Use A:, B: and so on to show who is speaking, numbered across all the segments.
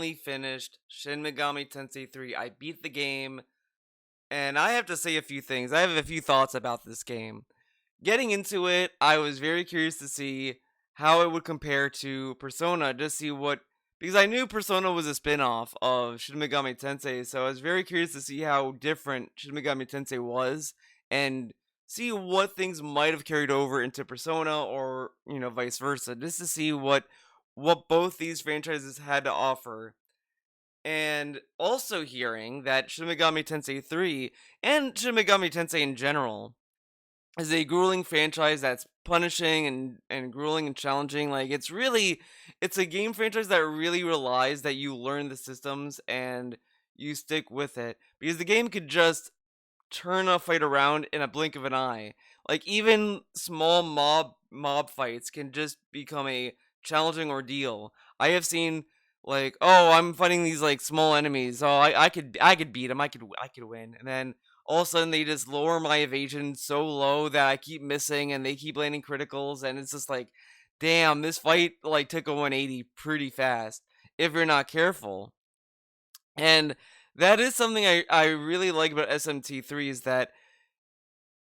A: finally finished Shin Megami Tensei 3. I beat the game, and I have to say a few things. I have a few thoughts about this game. Getting into it, I was very curious to see how it would compare to Persona, just see what, because I knew Persona was a spin-off of Shin Megami Tensei, so I was very curious to see how different Shin Megami Tensei was and see what things might have carried over into Persona or, vice versa, just to see what both these franchises had to offer. And also hearing that Shin Megami Tensei 3 and Shin Megami Tensei in general is a grueling franchise that's punishing and grueling and challenging. Like it's a game franchise that really relies that you learn the systems and you stick with it. Because the game could just turn a fight around in a blink of an eye. Like even small mob fights can just become a challenging ordeal. I have seen like, oh, I'm fighting these like small enemies. Oh, I could beat them. I could win. And then all of a sudden they just lower my evasion so low that I keep missing and they keep landing criticals, and it's just like, damn, this fight like took a 180 pretty fast if you're not careful. And that is something I really like about SMT3 is that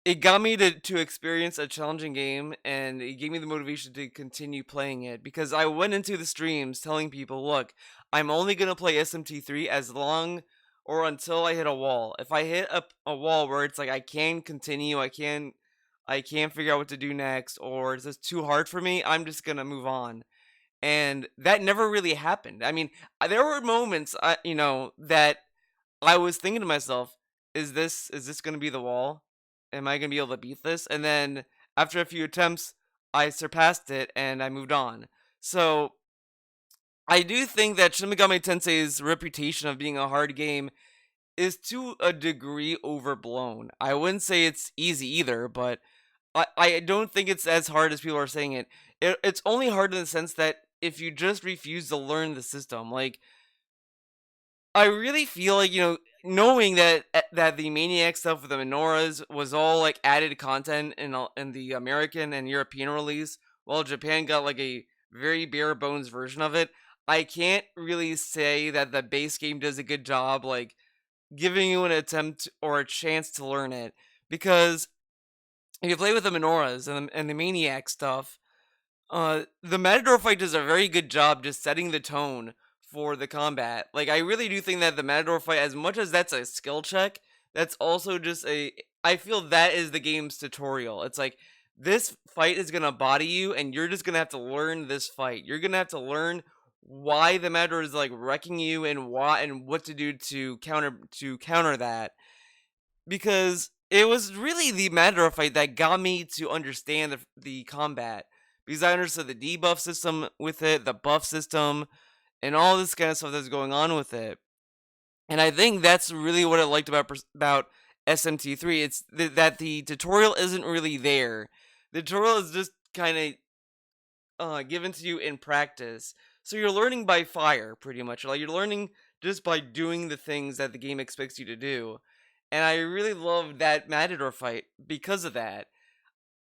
A: it got me to experience a challenging game, and it gave me the motivation to continue playing it because I went into the streams telling people, look, I'm only going to play SMT3 as long or until I hit a wall. If I hit a wall where it's like I can't continue, I can't figure out what to do next, or it's just too hard for me, I'm just going to move on. And that never really happened. I mean, there were moments that I was thinking to myself, is this going to be the wall? Am I going to be able to beat this? And then after a few attempts, I surpassed it and I moved on. So I do think that Shin Megami Tensei's reputation of being a hard game is to a degree overblown. I wouldn't say it's easy either, but I don't think it's as hard as people are saying it's only hard in the sense that if you just refuse to learn the system, like I really feel like, knowing that the Maniac stuff with the menorahs was all like added content in the American and European release, while Japan got like a very bare bones version of it. I can't really say that the base game does a good job like giving you an attempt or a chance to learn it, because if you play with the menorahs and the Maniac stuff, the Matador fight does a very good job just setting the tone for the combat. Like, I really do think that the Matador fight, as much as that's a skill check, that's also just I feel that is the game's tutorial. It's like, this fight is gonna body you, and you're just gonna have to learn this fight. You're gonna have to learn why the Matador is like wrecking you and why and what to do to counter that, because it was really the Matador fight that got me to understand the combat, because I understood the debuff system with it, the buff system, and all this kind of stuff that's going on with it. And I think that's really what I liked about SMT3. It's that the tutorial isn't really there. The tutorial is just kind of given to you in practice. So you're learning by fire, pretty much. Like, you're learning just by doing the things that the game expects you to do. And I really loved that Matador fight because of that.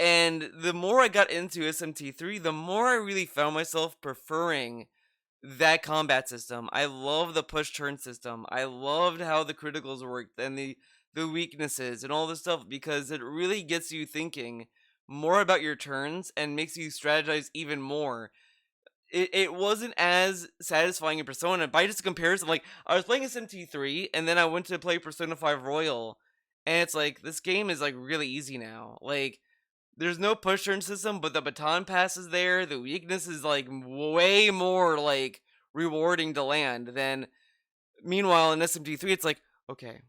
A: And the more I got into SMT3, the more I really found myself preferring that combat system. I love the push turn system. I loved how the criticals worked and the weaknesses and all this stuff, because it really gets you thinking more about your turns and makes you strategize even more. It wasn't as satisfying in Persona. By just comparison, like, I was playing SMT3 and then I went to play Persona 5 Royal, and it's like, this game is like really easy now. Like, there's no push turn system, but the baton pass is there. The weakness is like way more like rewarding to land than. Meanwhile, in SMT3, it's like, okay,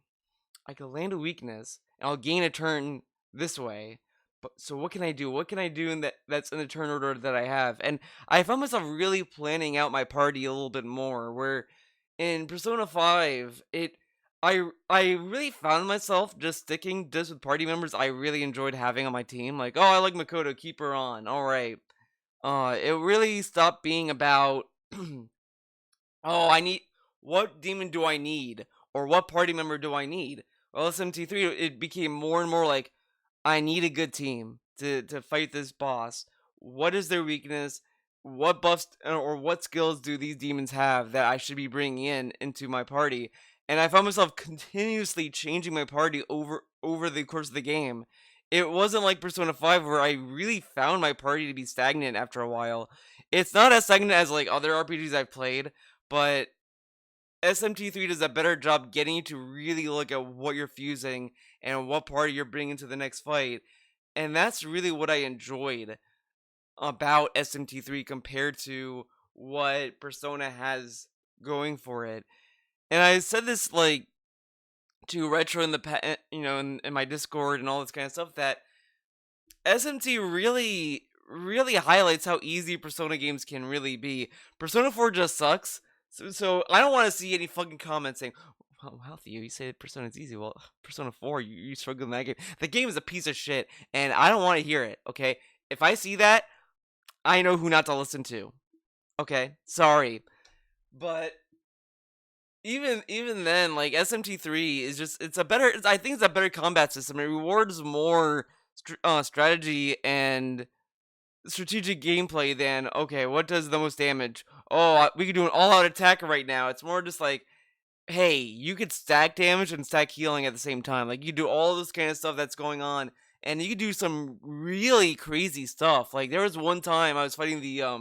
A: I can land a weakness and I'll gain a turn this way. But so what can I do? What can I do that's in the turn order that I have? And I found myself really planning out my party a little bit more. Where in Persona 5, I really found myself just sticking just with party members I really enjoyed having on my team. Like, oh, I like Makoto, keep her on. All right. It really stopped being about, oh, I need, what demon do I need, or what party member do I need? Well, SMT3, it became more and more like, I need a good team to fight this boss. What is their weakness? what buffs or what skills do these demons have that I should be bringing into my party. And I found myself continuously changing my party over the course of the game. It wasn't like Persona 5 where I really found my party to be stagnant after a while. It's not as stagnant as like other RPGs I've played, but SMT3 does a better job getting you to really look at what you're fusing and what party you're bringing to the next fight. And that's really what I enjoyed about SMT3 compared to what Persona has going for it. And I said this like to Retro in the in my Discord and all this kind of stuff that SMT really highlights how easy Persona games can really be. Persona 4 just sucks. So I don't want to see any fucking comments saying, "Well, healthy, you say Persona's easy. Well, Persona 4, you struggle in that game. The game is a piece of shit, and I don't want to hear it, okay? If I see that, I know who not to listen to. Okay? Sorry. But even then, like SMT3 is just I think it's a better combat system. It rewards more strategy and strategic gameplay than okay, what does the most damage? Oh, we could do an all-out attack right now. It's more just like, hey, you could stack damage and stack healing at the same time. Like you do all this kind of stuff that's going on, and you could do some really crazy stuff. Like there was one time I was fighting the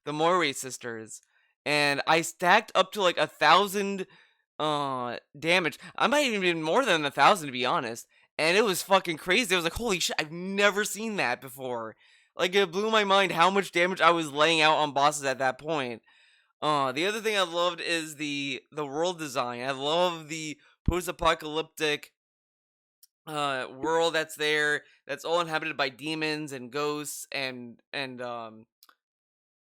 A: Moray sisters, and I stacked up to like 1,000 damage. I might even been more than 1,000 to be honest. And it was fucking crazy. I was like, holy shit, I've never seen that before. Like it blew my mind how much damage I was laying out on bosses at that point. The other thing I loved is the world design. I love the post-apocalyptic world that's there. That's all inhabited by demons and ghosts and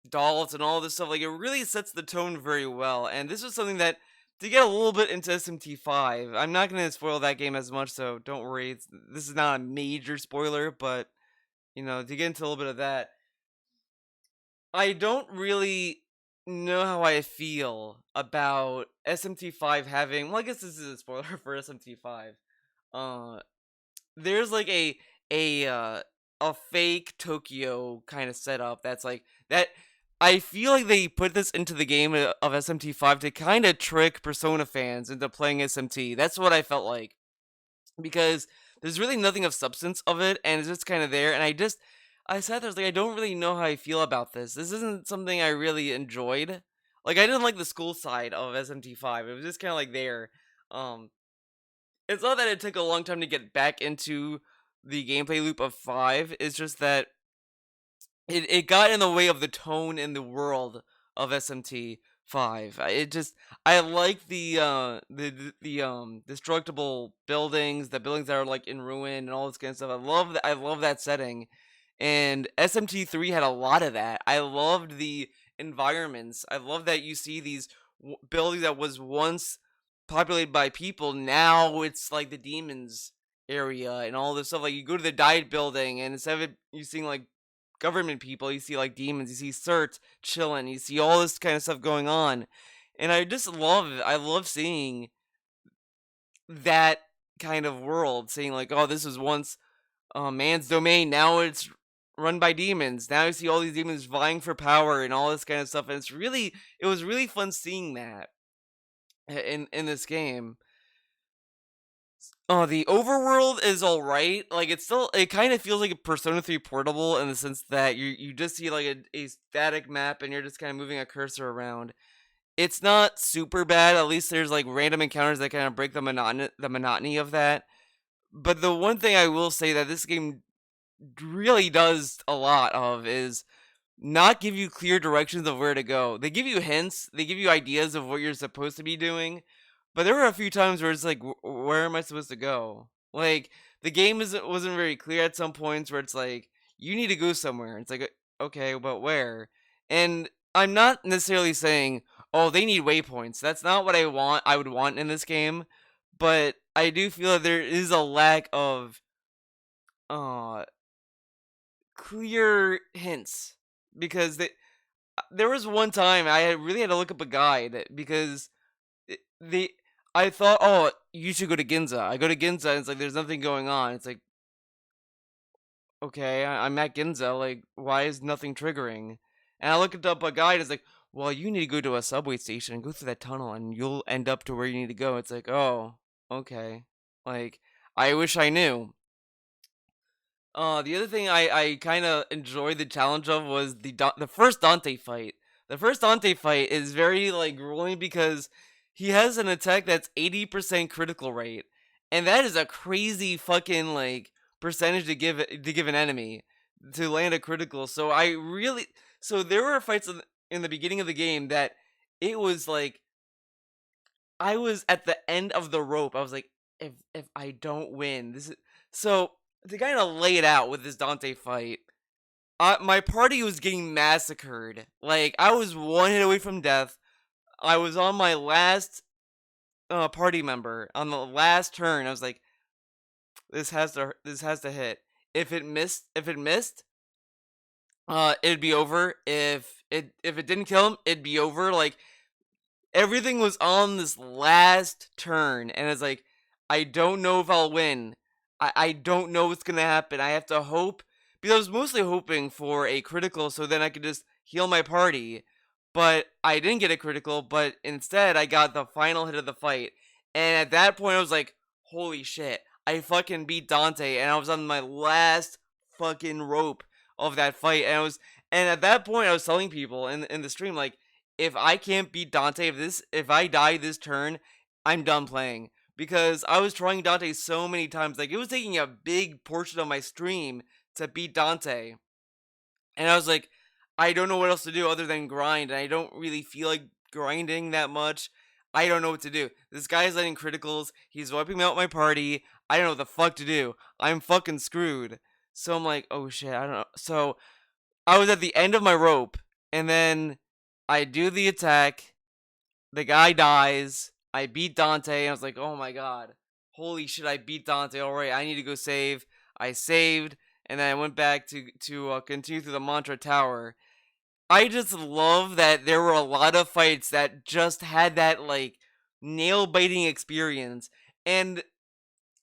A: dolls and all this stuff. Like it really sets the tone very well. And this was something that to get a little bit into SMT5, I'm not going to spoil that game as much, so don't worry. This is not a major spoiler, but to get into a little bit of that, I don't really know how I feel about SMT5 having. Well, I guess this is a spoiler for SMT5. Uh, there's like a fake Tokyo kind of setup that's like that. I feel like they put this into the game of SMT5 to kind of trick Persona fans into playing SMT. That's what I felt like because there's really nothing of substance of it, and it's just kind of there. And I sat there, I was like, I don't really know how I feel about this. This isn't something I really enjoyed. Like I didn't like the school side of SMT5. It was just kind of like there. Um, it's not that it took a long time to get back into the gameplay loop of 5. It's just that it got in the way of the tone in the world of SMT 5. I like the destructible buildings, the buildings that are like in ruin and all this kind of stuff. I love that setting. And SMT 3 had a lot of that. I loved the environments. I love that you see these buildings that was once populated by people. Now it's like the demons area and all this stuff. Like you go to the diet building, and instead of you seeing like government people, you see like demons, you see Cert chilling, you see all this kind of stuff going on. And I love seeing that kind of world, seeing like, oh, this was once man's domain, now it's run by demons. Now you see all these demons vying for power and all this kind of stuff, and it was really fun seeing that in this game. Oh, the overworld is all right. Like it kind of feels like a Persona 3 portable in the sense that you just see like a static map and you're just kind of moving a cursor around. It's not super bad. At least there's like random encounters that kind of break the monotony of that. But the one thing I will say that this game really does a lot of is not give you clear directions of where to go. They give you hints, they give you ideas of what you're supposed to be doing, but there were a few times where it's like, where am I supposed to go? Like the game wasn't very clear at some points where it's like you need to go somewhere. It's like okay, but where? And I'm not necessarily saying oh they need waypoints. That's not what I would want in this game, but I do feel that there is a lack of uh clear hints because there was one time really had to look up a guide because the I thought, oh, you should go to Ginza. I go to Ginza, and it's like there's nothing going on. It's like, okay, I'm at Ginza. Like, why is nothing triggering? And I looked up a guide. It's like, well, you need to go to a subway station and go through that tunnel, and you'll end up to where you need to go. It's like, oh, okay. Like, I wish I knew. The other thing I kind of enjoyed the challenge of was the first Dante fight. The first Dante fight is very like grueling because he has an attack that's 80% critical rate, and that is a crazy fucking like percentage to give an enemy to land a critical. So there were fights in the beginning of the game that it was like I was at the end of the rope. I was like, if I don't win, this is so to kind of lay it out with this Dante fight. My party was getting massacred. Like I was one hit away from death. I was on my last party member on the last turn. I was like, this has to hit. If it missed, it'd be over. If it didn't kill him, it'd be over. Like everything was on this last turn, and it's like, I don't know if I'll win. I don't know what's gonna happen. I have to hope because I was mostly hoping for a critical, so then I could just heal my party. But I didn't get a critical, but instead I got the final hit of the fight. And at that point, I was like, holy shit! I fucking beat Dante, and I was on my last fucking rope of that fight, and at that point, I was telling people in the stream like, if I can't beat Dante, if I die this turn, I'm done playing. Because I was trying Dante so many times, like it was taking a big portion of my stream to beat Dante. And I was like, I don't know what else to do other than grind, and I don't really feel like grinding that much. I don't know what to do. This guy's letting criticals, he's wiping out my party. I don't know what the fuck to do. I'm fucking screwed. So I'm like, oh shit, I don't know. So I was at the end of my rope, and then I do the attack. The guy dies. I beat Dante, and I was like, oh my god. Holy shit, I beat Dante. Alright, I need to go save. I saved, and then I went back to continue through the Mantra Tower. I just love that there were a lot of fights that just had that, like, nail-biting experience. And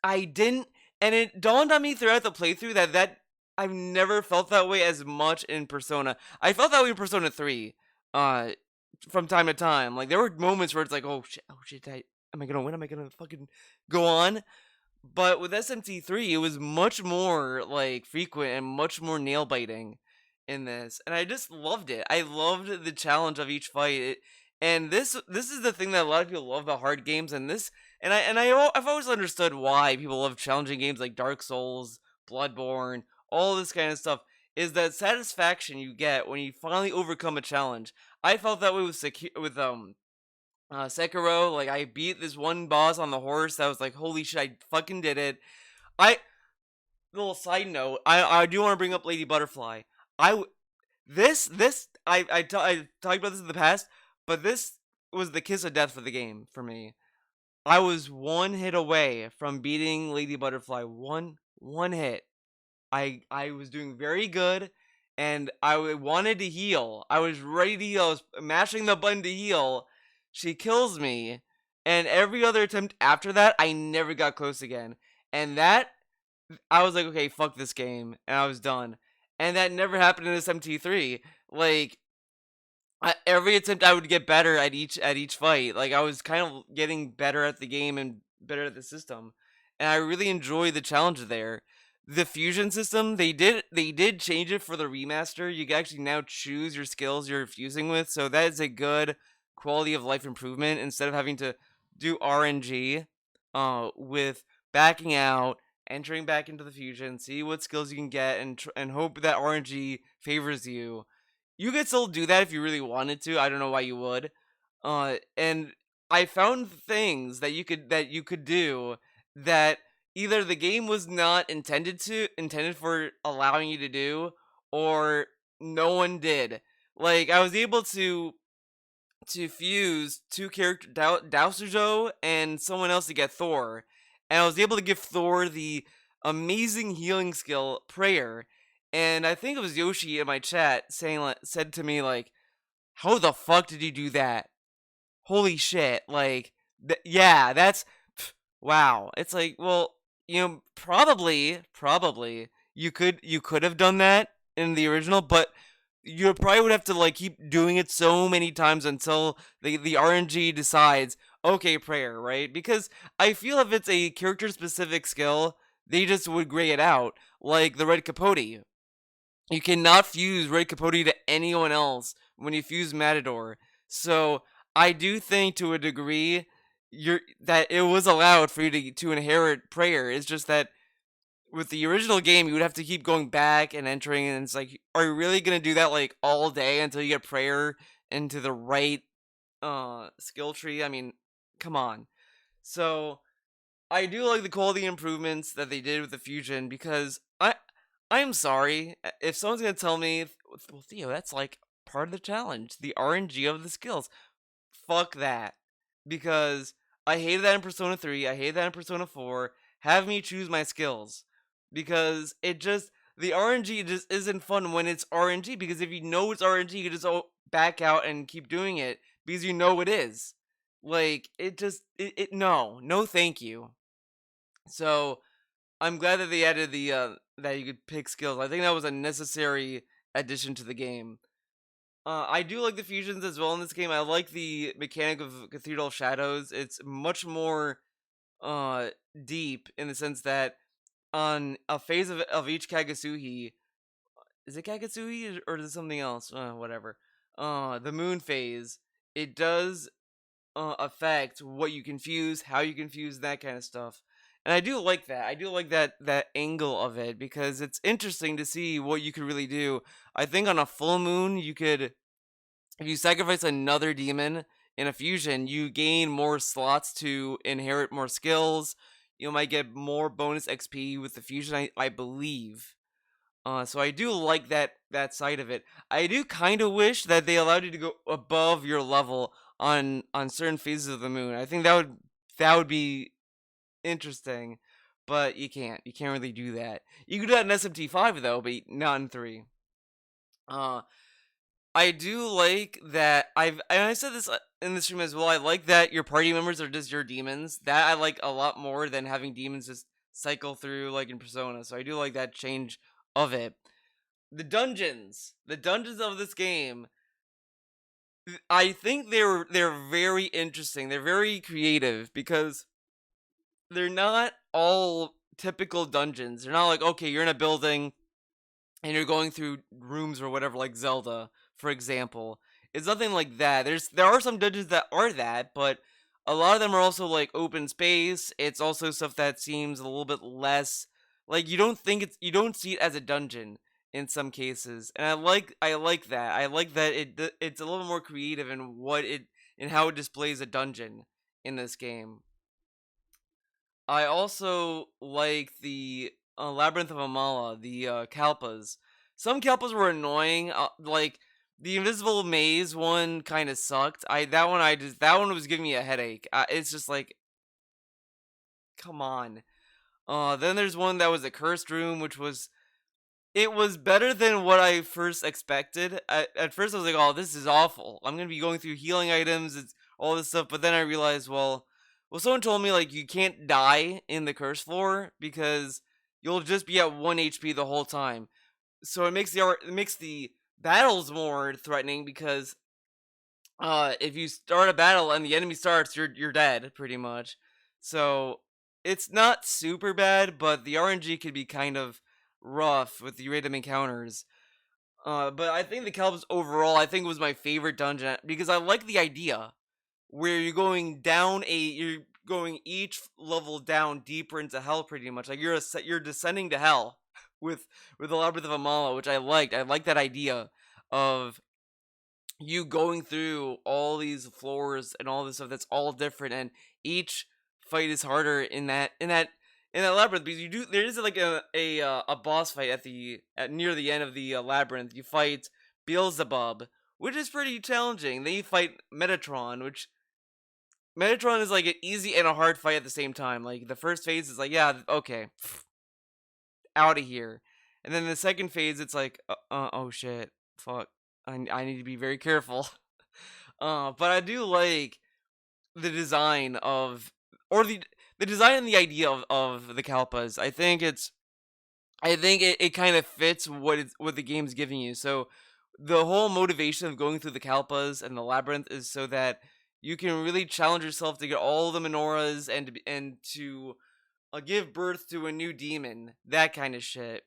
A: I didn't, and it dawned on me throughout the playthrough that I've never felt that way as much in Persona. I felt that way in Persona 3, uh, from time to time. Like there were moments where it's like, oh shit, am I gonna win? Am I gonna fucking go on? But with SMT3, it was much more like frequent and much more nail biting in this, and I just loved it. I loved the challenge of each fight. And this is the thing that a lot of people love about hard games, and I've always understood why people love challenging games like Dark Souls, Bloodborne, all this kind of stuff. Is that satisfaction you get when you finally overcome a challenge? I felt that way with Sekiro. Like I beat this one boss on the horse. That was like, holy shit, I fucking did it. I Little side note, I do want to bring up Lady Butterfly. I I talked about this in the past, but this was the kiss of death for the game for me. I was one hit away from beating Lady Butterfly. One hit. I was doing very good, and wanted to heal. I was ready to heal. I was mashing the button to heal. She kills me, and every other attempt after that, I never got close again. And that I was like, okay, fuck this game, and I was done. And that never happened in SMT3. Like every attempt, I would get better at each fight. Like I was kind of getting better at the game and better at the system, and I really enjoy the challenge there. The fusion system, they did change it for the remaster. You can actually now choose your skills you're fusing with, so that is a good quality of life improvement instead of having to do RNG with backing out, entering back into the fusion, see what skills you can get, and hope that RNG favors you. You could still do that if you really wanted to. I don't know why you would. And I found things that you could do that either the game was not intended for allowing you to do, or no one did. Like I was able to fuse two characters, Dowsujo and someone else to get Thor, and I was able to give Thor the amazing healing skill Prayer. And I think it was Yoshi in my chat said to me like, "How the fuck did you do that? Holy shit!" Like, yeah, that's wow. It's like, well, probably you could have done that in the original, but you probably would have to like keep doing it so many times until the RNG decides, okay, prayer, right? Because I feel if it's a character specific skill, they just would gray it out, like the Red Capote. You cannot fuse Red Capote to anyone else when you fuse Matador. So I do think to a degree that it was allowed for you to inherit prayer. It's just that with the original game, you would have to keep going back and entering, and it's like, are you really gonna do that like all day until you get prayer into the right skill tree? I mean, come on. So I do like the quality improvements that they did with the fusion because I'm sorry if someone's gonna tell me, well, Theo, that's like part of the challenge, the RNG of the skills. Fuck that, because I hated that in Persona 3. I hated that in Persona 4. Have me choose my skills because the RNG just isn't fun when it's RNG. Because if you know it's RNG, you can just back out and keep doing it because you know it is. Like no, thank you. So I'm glad that they added the that you could pick skills. I think that was a necessary addition to the game. I do like the fusions as well in this game. I like the mechanic of Cathedral of Shadows. It's much more uh deep in the sense that on a phase of each Kagasuhi, is it Kagasuhi or is it something else? Whatever. The moon phase, it does affect what you confuse, how you confuse, that kind of stuff. And I do like that. I do like that angle of it because it's interesting to see what you could really do. I think on a full moon, you could, if you sacrifice another demon in a fusion, you gain more slots to inherit more skills. You might get more bonus XP with the fusion, I believe. So I do like that side of it. I do kind of wish that they allowed you to go above your level on certain phases of the moon. I think that would be interesting, but you can't. You can't really do that. You can do that in SMT5 though, but not in 3. Uh, I do like that. I said this in the stream as well. I like that your party members are just your demons. That I like a lot more than having demons just cycle through like in Persona. So I do like that change of it. The dungeons of this game, I think they're very interesting. They're very creative because they're not all typical dungeons. They're not like, okay, you're in a building and you're going through rooms or whatever, like Zelda, for example. It's nothing like that. There are some dungeons that are that, but a lot of them are also like open space. It's also stuff that seems a little bit less like you don't see it as a dungeon in some cases. And I like that. I like that it's a little more creative in how it displays a dungeon in this game. I also like the Labyrinth of Amala, the Kalpas. Some Kalpas were annoying. Like the Invisible Maze one, kind of sucked. That one was giving me a headache. It's just like, come on. Then there's one that was a cursed room, which was it was better than what I first expected. At first, I was like, "Oh, this is awful. I'm gonna be going through healing items, it's all this stuff." But then I realized, well, someone told me like you can't die in the curse floor because you'll just be at 1 HP the whole time. So it makes the battles more threatening because if you start a battle and the enemy starts, you're dead pretty much. So it's not super bad, but the RNG could be kind of rough with the random encounters. But I think the Calbs overall, I think was my favorite dungeon because I like the idea where you're going each level down deeper into hell, pretty much. Like you're descending to hell with the Labyrinth of Amala, which I liked. I like that idea of you going through all these floors and all this stuff that's all different, and each fight is harder in that labyrinth because there is like a boss fight at near the end of the labyrinth. You fight Beelzebub, which is pretty challenging. Then you fight Metatron is like an easy and a hard fight at the same time. Like the first phase is like, yeah, okay, out of here, and then the second phase it's like, oh shit, fuck, I need to be very careful. But I do like the design of or the design and the idea of the Kalpas. I think I think it kind of fits what the game's giving you. So the whole motivation of going through the Kalpas and the labyrinth is so that you can really challenge yourself to get all the menorahs and to give birth to a new demon, that kind of shit.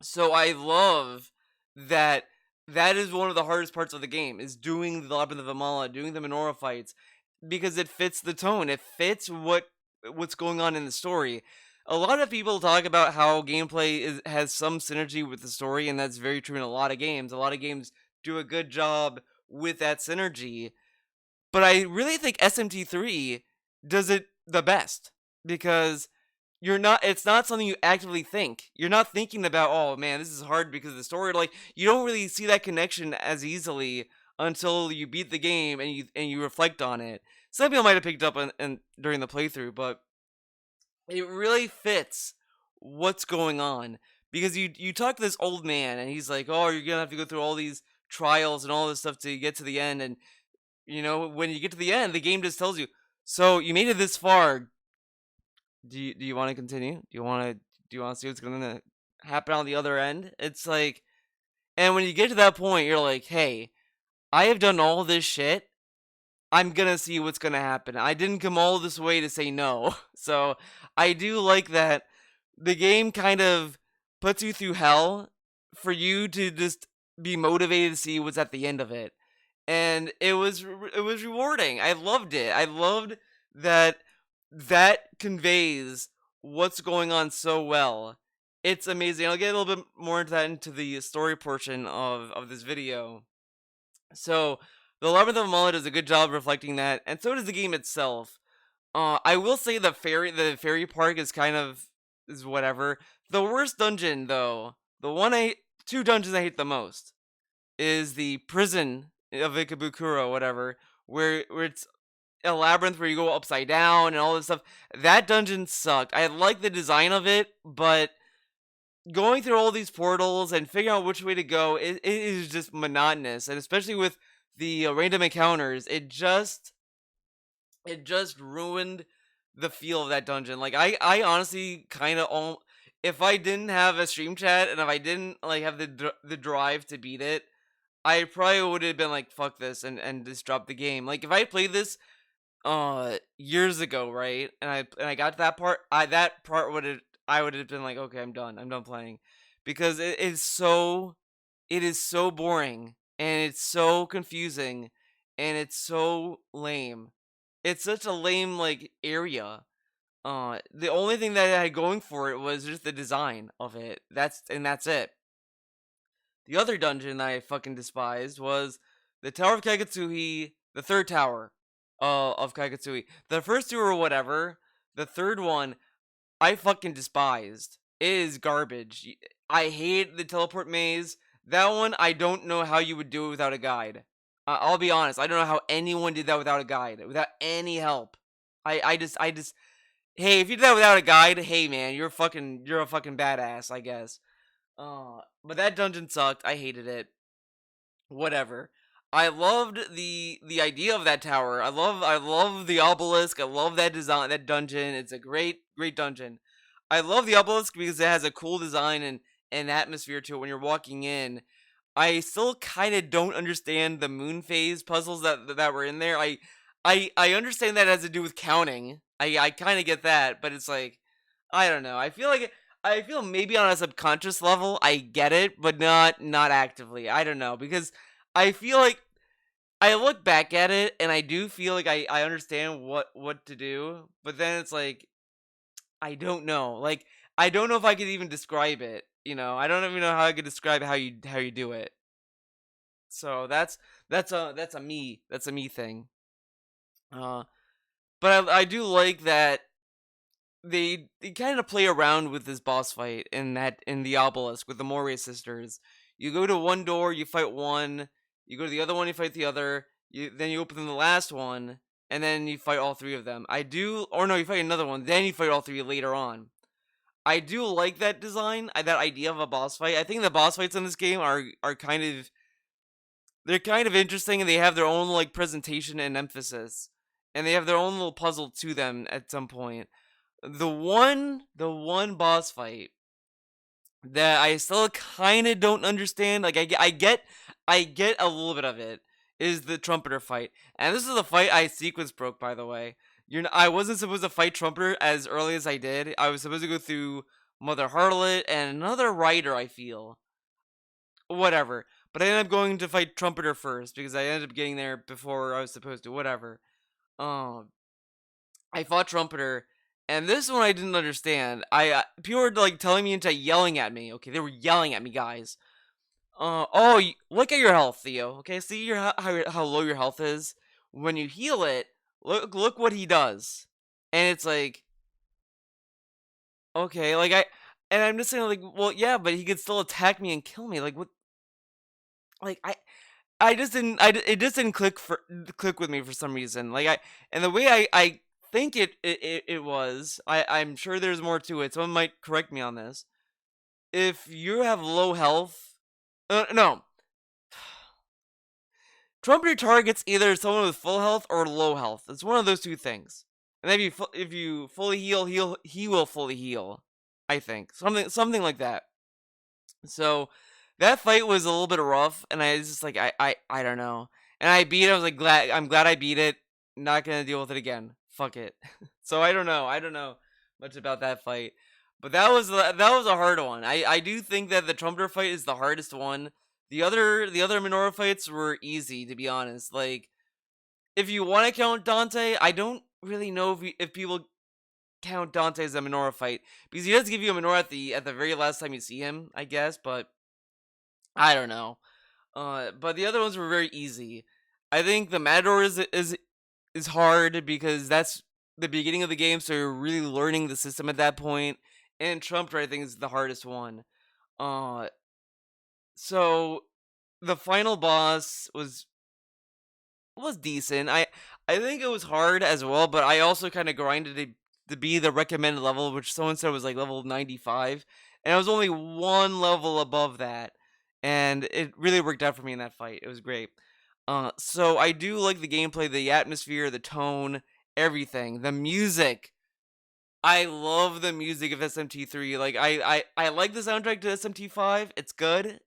A: So I love that that is one of the hardest parts of the game is doing the Labyrinth of Amala, doing the menorah fights, because it fits the tone. It fits what's going on in the story. A lot of people talk about how gameplay has some synergy with the story, and that's very true in a lot of games. A lot of games do a good job with that synergy, but I really think SMT3 does it the best because it's not something you actively think. You're not thinking about, oh man, this is hard because of the story. Like, you don't really see that connection as easily until you beat the game and you reflect on it. Some people might have picked up on during the playthrough, but it really fits what's going on because you talk to this old man and he's like, oh, you're gonna have to go through all these trials and all this stuff to get to the end. And when you get to the end, the game just tells you, so you made it this far. Do you want to continue? Do you want to see what's going to happen on the other end? It's like, and when you get to that point, you're like, hey, I have done all this shit. I'm gonna see what's gonna happen. I didn't come all this way to say no. So I do like that the game kind of puts you through hell for you to just be motivated to see what's at the end of it. And it was rewarding. I loved it. I loved that that conveys what's going on so well. It's amazing. I'll get a little bit more into that into the story portion of this video. So the Labyrinth of Amala does a good job reflecting that, and so does the game itself. I will say the fairy park is whatever. The worst dungeon though, two dungeons I hate the most is the prison of Ikebukuro, whatever, where it's a labyrinth where you go upside down and all this stuff. That dungeon sucked. I like the design of it, but going through all these portals and figuring out which way to go, it is just monotonous, and especially with the random encounters, it just ruined the feel of that dungeon. Like I honestly kind of if I didn't have a stream chat and if I didn't like have the drive to beat it, I probably would have been like fuck this and just drop the game. Like if I played this years ago, right? And I got to that part, I would have been like, okay, I'm done. I'm done playing because it is so boring and it's so confusing and it's so lame. It's such a lame like area. The only thing that I had going for it was just the design of it. That's it. The other dungeon that I fucking despised was the Tower of Kagutsuhi, the third tower of Kagutsuhi. The first two were whatever. The third one, I fucking despised. It is garbage. I hate the teleport maze. That one, I don't know how you would do it without a guide. I'll be honest. I don't know how anyone did that without a guide, without any help. I just, hey, if you did that without a guide, hey man, you're a fucking badass, I guess. But that dungeon sucked. I hated it. Whatever. I loved the idea of that tower. I love the obelisk. I love that design, that dungeon. It's a great dungeon. I love the obelisk because it has a cool design and atmosphere to it when you're walking in. I still kind of don't understand the moon phase puzzles that were in there. I understand that has to do with counting. I kind of get that, but it's like I don't know. I feel maybe on a subconscious level I get it, but not actively. I don't know because I feel like I look back at it and I do feel like I understand what to do, but then it's like I don't know. Like I don't know if I could even describe it. I don't even know how I could describe how you do it. So that's a me thing. Uh, but I do like that they kind of play around with this boss fight in the obelisk with the Moria sisters. You go to one door, you fight one. You go to the other one, you fight the other. Then you open the last one, and then you fight all three of them. Or no, you fight another one. Then you fight all three later on. I do like that design, that idea of a boss fight. I think the boss fights in this game are kind of interesting, and they have their own like presentation and emphasis, and they have their own little puzzle to them at some point. The one boss fight that I still kind of don't understand. Like I get a little bit of it. Is the Trumpeter fight, and this is the fight I sequence broke, by the way. I wasn't supposed to fight Trumpeter as early as I did. I was supposed to go through Mother Harlot and another writer. I feel whatever, but I ended up going to fight Trumpeter first because I ended up getting there before I was supposed to. Whatever. Um, I fought Trumpeter, and this one I didn't understand. People were like telling me into yelling at me. Okay, they were yelling at me, guys. Look at your health, Theo. Okay, see how low your health is. When you heal it, look what he does, and it's like, okay, and I'm just saying, like, well, yeah, but he could still attack me and kill me. Like, what? Like, I just didn't, it just didn't click with me for some reason. And the way I think it was, I'm sure there's more to it. Someone might correct me on this. If you have low health, no, Trumpeter targets either someone with full health or low health. It's one of those two things. And if you fully heal, he will fully heal. I think something like that. So that fight was a little bit rough, and I was just like I don't know. And I beat it. I was like I'm glad I beat it. Not gonna deal with it again. Fuck it. So I don't know. I don't know much about that fight. But that was a hard one. I do think that the Trumpeter fight is the hardest one. The other Minoru fights were easy, to be honest. Like, if you want to count Dante, I don't really know if people count Dante as a Minoru fight, because he does give you a Minoru at the very last time you see him, I guess. But I don't know. But the other ones were very easy. I think the Matador is hard because that's the beginning of the game, so you're really learning the system at that point. And Trumpeter, I think, is the hardest one. Uh, so the final boss was decent. I think it was hard as well, but I also kind of grinded it to be the recommended level, which someone said was like level 95, and I was only one level above that, and it really worked out for me in that fight. It was great. So I do like the gameplay, the atmosphere, the tone, everything, the music. I love the music of SMT3. Like I like the soundtrack to SMT5. It's good.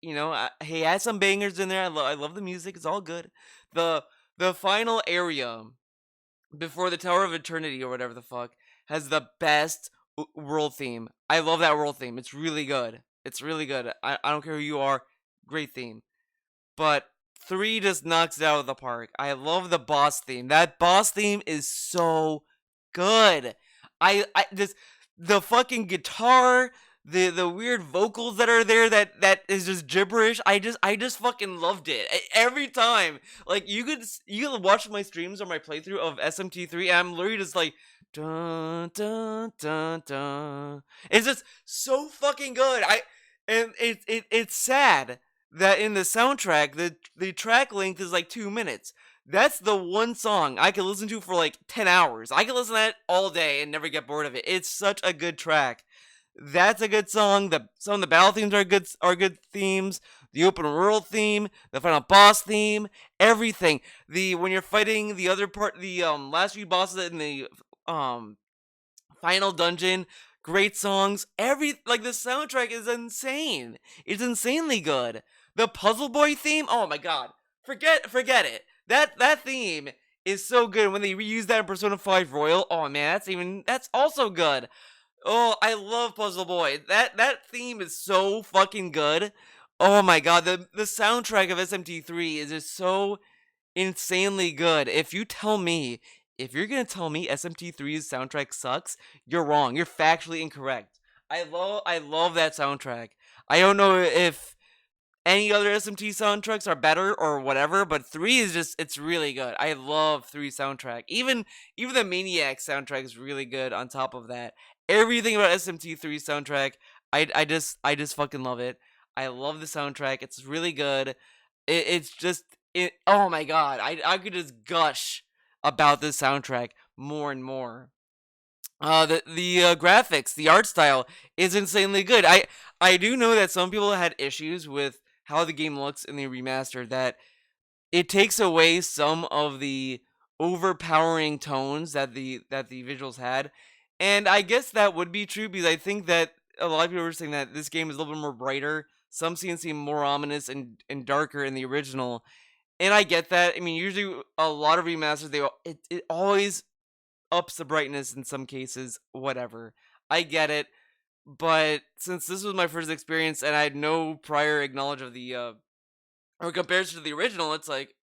A: He has some bangers in there. I love the music. It's all good. The the final area before the Tower of Eternity or whatever the fuck has the best world theme. I love that world theme. It's really good. It's really good. I don't care who you are. Great theme. But 3 just knocks it out of the park. I love the boss theme. That boss theme is so good. I just the fucking guitar, the weird vocals that are there that is just gibberish. I just fucking loved it. Every time. Like you could watch my streams or my playthrough of SMT3 and I'm literally just like dun dun dun dun. It's just so fucking good. It's sad that in the soundtrack the track length is like 2 minutes. That's the one song I could listen to for like 10 hours. I could listen to that all day and never get bored of it. It's such a good track. That's a good song. Some of the battle themes are good themes. The open world theme, the final boss theme, everything. The when you're fighting the other part, the last few bosses in the um final dungeon, great songs. The soundtrack is insane. It's insanely good. The Puzzle Boy theme, oh my god. Forget it. That theme is so good. When they reuse that in Persona 5 Royal, oh man, that's also good. Oh, I love Puzzle Boy. That theme is so fucking good. Oh my god, the soundtrack of SMT3 is just so insanely good. If you're gonna tell me SMT3's soundtrack sucks, you're wrong. You're factually incorrect. I love that soundtrack. I don't know if any other SMT soundtracks are better or whatever, but 3 is just it's really good. I love 3 soundtrack. Even the Maniac soundtrack is really good on top of that. Everything about SMT3 soundtrack, I just fucking love it. I love the soundtrack. It's really good. It's just oh my god. I could just gush about this soundtrack more and more. The graphics, the art style is insanely good. I do know that some people had issues with how the game looks in the remaster, that it takes away some of the overpowering tones that the visuals had. And I guess that would be true because I think that a lot of people were saying that this game is a little bit more brighter. Some scenes seem more ominous and darker in the original, and I get that. I mean, usually a lot of remasters, it always ups the brightness in some cases. Whatever, I get it. But since this was my first experience and I had no prior knowledge of the or comparison to the original, it's like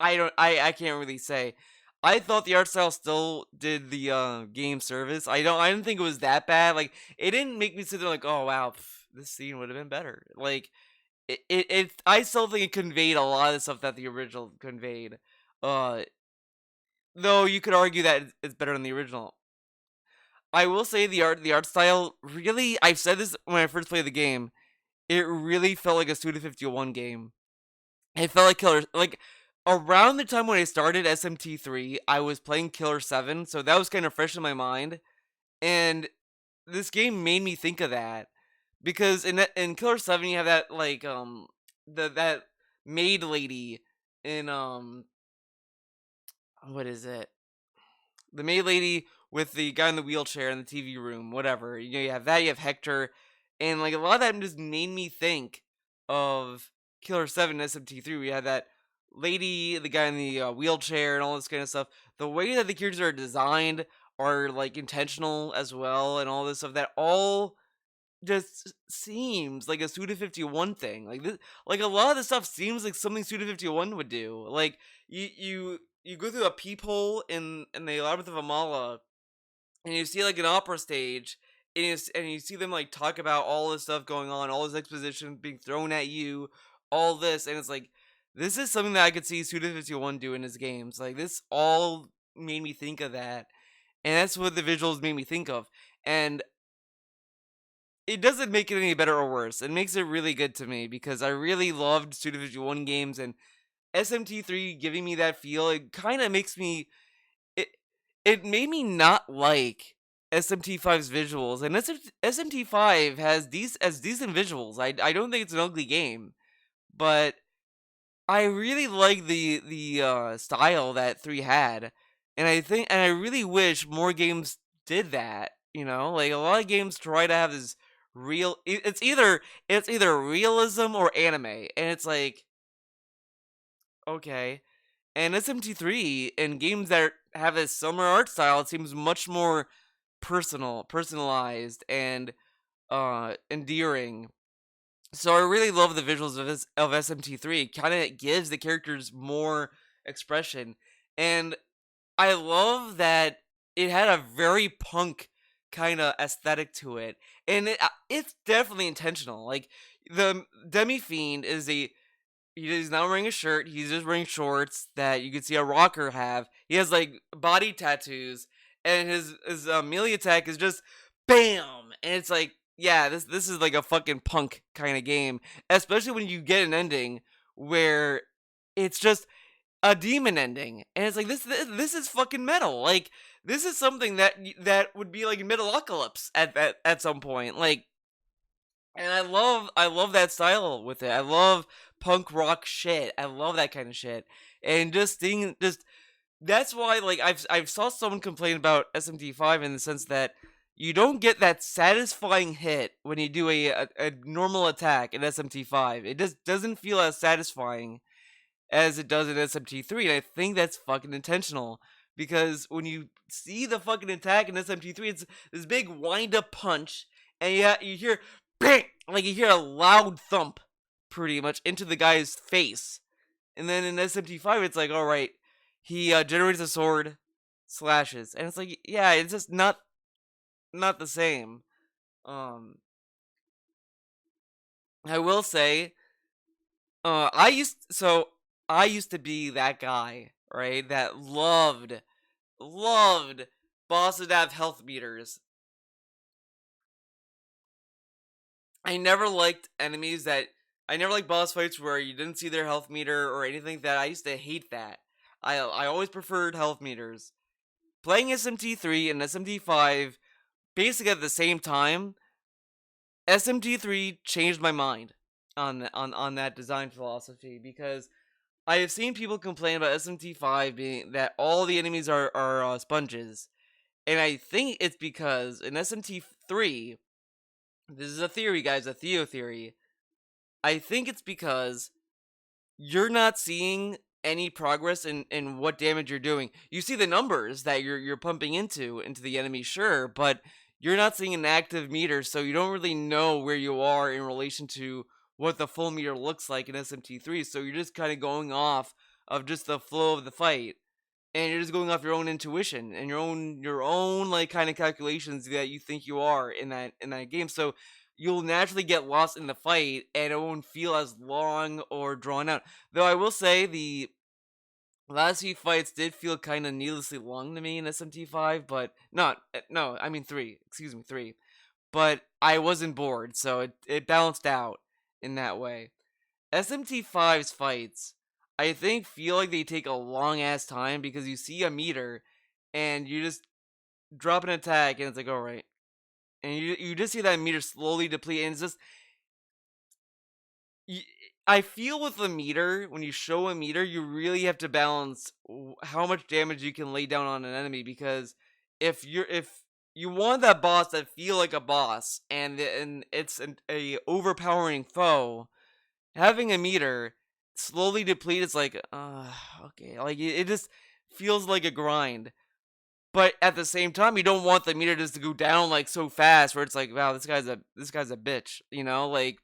A: I can't really say. I thought the art style still did the game service. I didn't think it was that bad. Like it didn't make me sit there like, oh wow, this scene would have been better. Like I still think it conveyed a lot of the stuff that the original conveyed. Uh, though you could argue that it's better than the original. I will say the art style really. I've said this when I first played the game. It really felt like a Suda51 game. It felt like Killer, like around the time when I started SMT3, I was playing Killer 7, so that was kind of fresh in my mind. And this game made me think of that because in Killer 7 you have that like that maid lady in what is it? The maid lady with the guy in the wheelchair in the TV room, whatever. You know, you have that, you have Hector, and like a lot of that just made me think of Killer 7 and SMT3. We had that lady, the guy in the wheelchair, and all this kind of stuff. The way that the characters are designed are like intentional as well, and all this stuff. That all just seems like a Suda51 thing. Like this, like a lot of the stuff seems like something Suda51 would do. Like you go through a peephole in the labyrinth of Amala, and you see like an opera stage, and you see them like talk about all this stuff going on, all this exposition being thrown at you, all this, and it's like this is something that I could see Suda51 do in his games. Like this all made me think of that, and that's what the visuals made me think of, and it doesn't make it any better or worse. It makes it really good to me because I really loved Suda51 games, and SMT3 giving me that feel. It kind of makes me it it made me not like SMT5's visuals, and SMT5 has decent visuals. I don't think it's an ugly game, but I really like the style that 3 had, and I really wish more games did that. You know, like a lot of games try to have this real. It's either realism or anime, and it's like okay. And SMT3 and games that have a similar art style, it seems much more personalized, and endearing. So I really love the visuals of SMT3. It kind of gives the characters more expression, and I love that it had a very punk kind of aesthetic to it, and it's definitely intentional. Like the Demi Fiend he's not wearing a shirt. He's just wearing shorts that you could see a rocker have. He has like body tattoos, and his melee attack is just bam, and it's like yeah, this is like a fucking punk kind of game, especially when you get an ending where it's just a demon ending, and it's like this is fucking metal. Like this is something that would be like Metalocalypse at some point. Like and I love that style with it. I love punk rock shit. I love that kind of shit. And just seeing just that's why like I've saw someone complain about SMT5 in the sense that you don't get that satisfying hit when you do a normal attack in SMT5. It just doesn't feel as satisfying as it does in SMT3, and I think that's fucking intentional because when you see the fucking attack in SMT3, it's this big wind up punch, and yeah, you hear bang, like you hear a loud thump, pretty much into the guy's face, and then in SMT5, it's like all right, he generates a sword, slashes, and it's like yeah, it's just not the same. Um, I will say, I used to be that guy, right? That loved bosses to have health meters. I never liked enemies that I never liked boss fights where you didn't see their health meter or anything like that. I used to hate that. I always preferred health meters. Playing SMT3 and SMT5 basically at the same time, SMT3 changed my mind on that design philosophy because I have seen people complain about SMT5 being that all the enemies are sponges, and I think it's because in SMT3 This is a theory, guys, a Theo theory. I think it's because you're not seeing any progress in what damage you're doing. You see the numbers that you're pumping into the enemy, sure, but you're not seeing an active meter, so you don't really know where you are in relation to what the full meter looks like in SMT3. So you're just kind of going off of just the flow of the fight, and you're just going off your own intuition and your own like kind of calculations that you think you are in that game. So you'll naturally get lost in the fight and it won't feel as long or drawn out. Though I will say the last few fights did feel kind of needlessly long to me in SMT5, but not no, I mean 3. Excuse me, 3. But I wasn't bored, so it balanced out in that way. SMT5's fights, I think, feel like they take a long ass time because you see a meter and you just drop an attack and it's like, all right. And you just see that meter slowly deplete, and it's just. I feel with the meter, when you show a meter, you really have to balance how much damage you can lay down on an enemy, because if you want that boss to feel like a boss and it's a overpowering foe, having a meter slowly deplete is like, okay, like it just feels like a grind. But at the same time, you don't want the meter just to go down like so fast, where it's like, wow, this guy's a bitch, like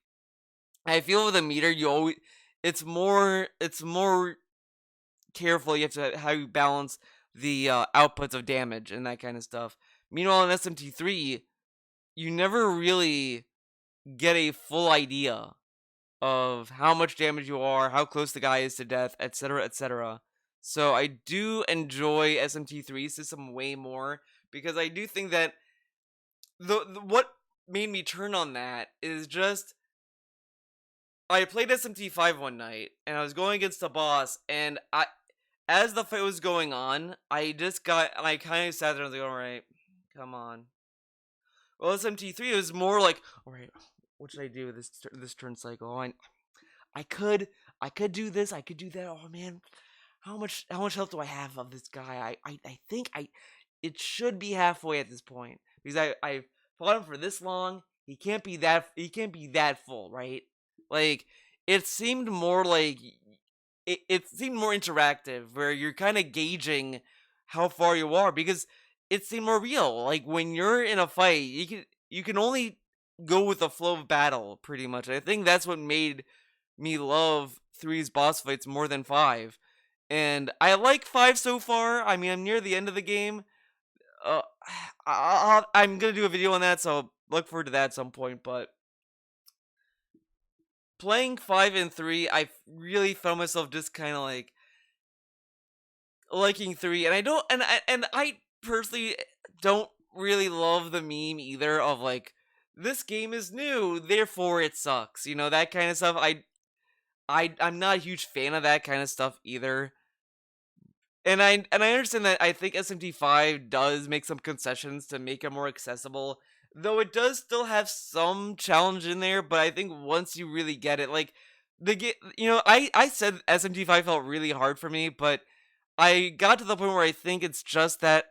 A: I feel with a meter, you always it's more careful. You have to how you balance the outputs of damage and that kind of stuff. Meanwhile, in SMT3, you never really get a full idea of how much damage you are, how close the guy is to death, etc., etc. So I do enjoy SMT3 system way more because I do think that the what made me turn on that is just I played SMT5 one night and I was going against a boss, and as the fight was going on, I kind of sat there and was like, all right, come on. Well, SMT3 was more like, all right, what should I do with this turn cycle? I could I could do this, I could do that. Oh man, how much health do I have of this guy? I think it should be halfway at this point because I fought him for this long. He can't be that full, right? Like it seemed more like it seemed more interactive where you're kind of gauging how far you are because it seemed more real. Like when you're in a fight, you can only go with the flow of battle pretty much. I think that's what made me love three's boss fights more than five. And I like five so far. I mean, I'm near the end of the game. Uh, I'm gonna do a video on that, so look forward to that at some point. But playing five and three, I really found myself just kind of like liking three, and I don't, and I personally don't really love the meme either of like this game is new, therefore it sucks. That kind of stuff. I'm not a huge fan of that kind of stuff either. And I understand that I think SMT5 does make some concessions to make it more accessible, though it does still have some challenge in there. But I think once you really get it, like I said SMT5 felt really hard for me, but I got to the point where I think it's just that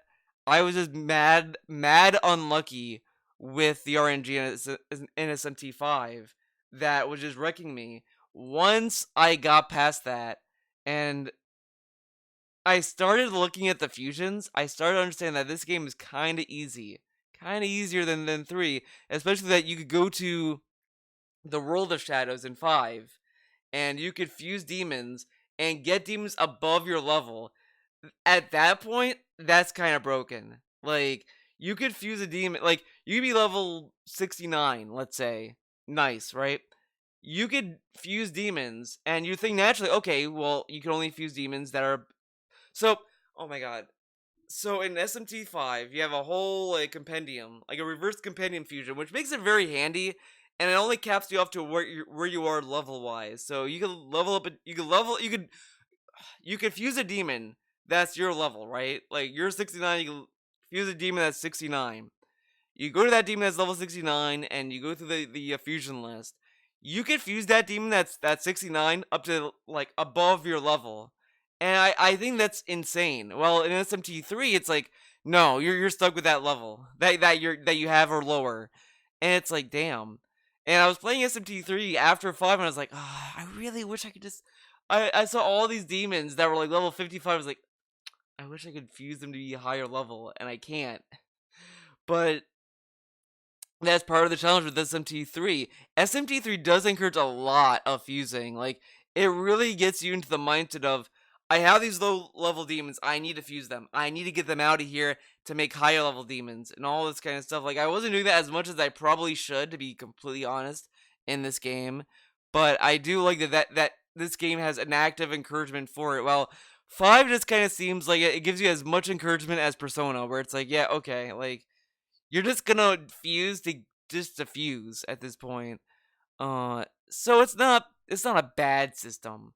A: I was just mad unlucky with the RNG in SMT5 that was just wrecking me. Once I got past that and I started looking at the fusions, I started understanding that this game is kind of easy. Kind of easier than 3, especially that you could go to the World of Shadows in 5 and you could fuse demons and get demons above your level. At that point, that's kind of broken. Like, you could fuse a demon, like, you could be level 69, let's say. Nice, right? You could fuse demons, and you think naturally, okay, well, you can only fuse demons that are. So, oh my god. So in SMT5, you have a whole like compendium, like a reverse compendium fusion, which makes it very handy, and it only caps you off to where you are level wise. So you can level up. You could fuse a demon that's your level, right? Like you're 69, you can fuse a demon that's 69. You go to that demon that's level 69, and you go through the fusion list. You can fuse that demon that's 69 up to like above your level, and I think that's insane. Well, in SMT3, it's like no, you're stuck with that level that you have or lower, And it's like, damn. And I was playing SMT3 after 5, and I was like, oh, I really wish I could just. I saw all these demons that were like level 55. I was like, I wish I could fuse them to be higher level, and I can't. But that's part of the challenge with SMT3. SMT3 does encourage a lot of fusing. Like, it really gets you into the mindset of, I have these low level demons, I need to fuse them. I need to get them out of here to make higher level demons and all this kind of stuff. Like, I wasn't doing that as much as I probably should, to be completely honest, in this game. But I do like that this game has an active encouragement for it. Well, 5 just kind of seems like it gives you as much encouragement as Persona, where it's like, yeah, okay, like, you're just gonna fuse to just to fuse at this point. So it's not a bad system.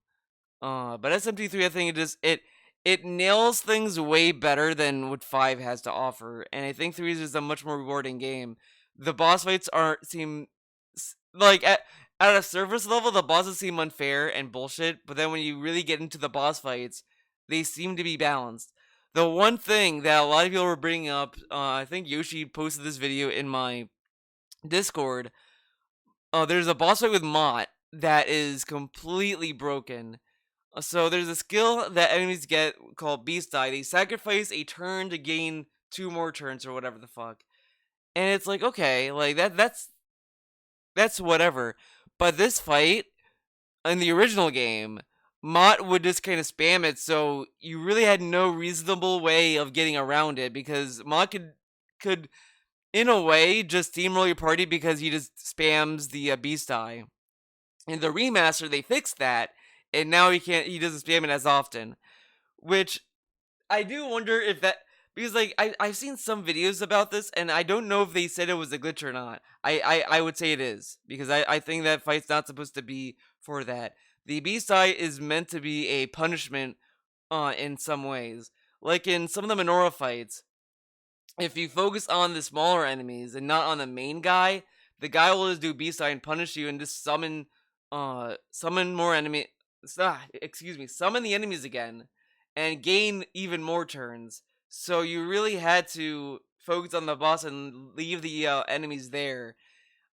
A: But SMT3, I think it nails things way better than what 5 has to offer, and I think 3 is just a much more rewarding game. The boss fights aren't seem like at a surface level, the bosses seem unfair and bullshit, but then when you really get into the boss fights, they seem to be balanced. The one thing that a lot of people were bringing up, I think Yoshi posted this video in my Discord. There's a boss fight with Mott that is completely broken. So there's a skill that enemies get called Beast Eye. They sacrifice a turn to gain 2 more turns or whatever the fuck. And it's like, okay, like that's whatever. But this fight in the original game, Mott would just kind of spam it, so you really had no reasonable way of getting around it, because Mott could in a way just steamroll your party because he just spams the Beast Eye. In the remaster, they fixed that, and now he doesn't spam it as often. Which I do wonder if that, because like I've seen some videos about this, and I don't know if they said it was a glitch or not. I would say it is, because I think that fight's not supposed to be for that. The Beast Eye is meant to be a punishment in some ways. Like in some of the Minora fights, if you focus on the smaller enemies and not on the main guy, the guy will just do Beast Eye and punish you and just summon more enemy. Summon the enemies again, and gain even more turns. So you really had to focus on the boss and leave the enemies there.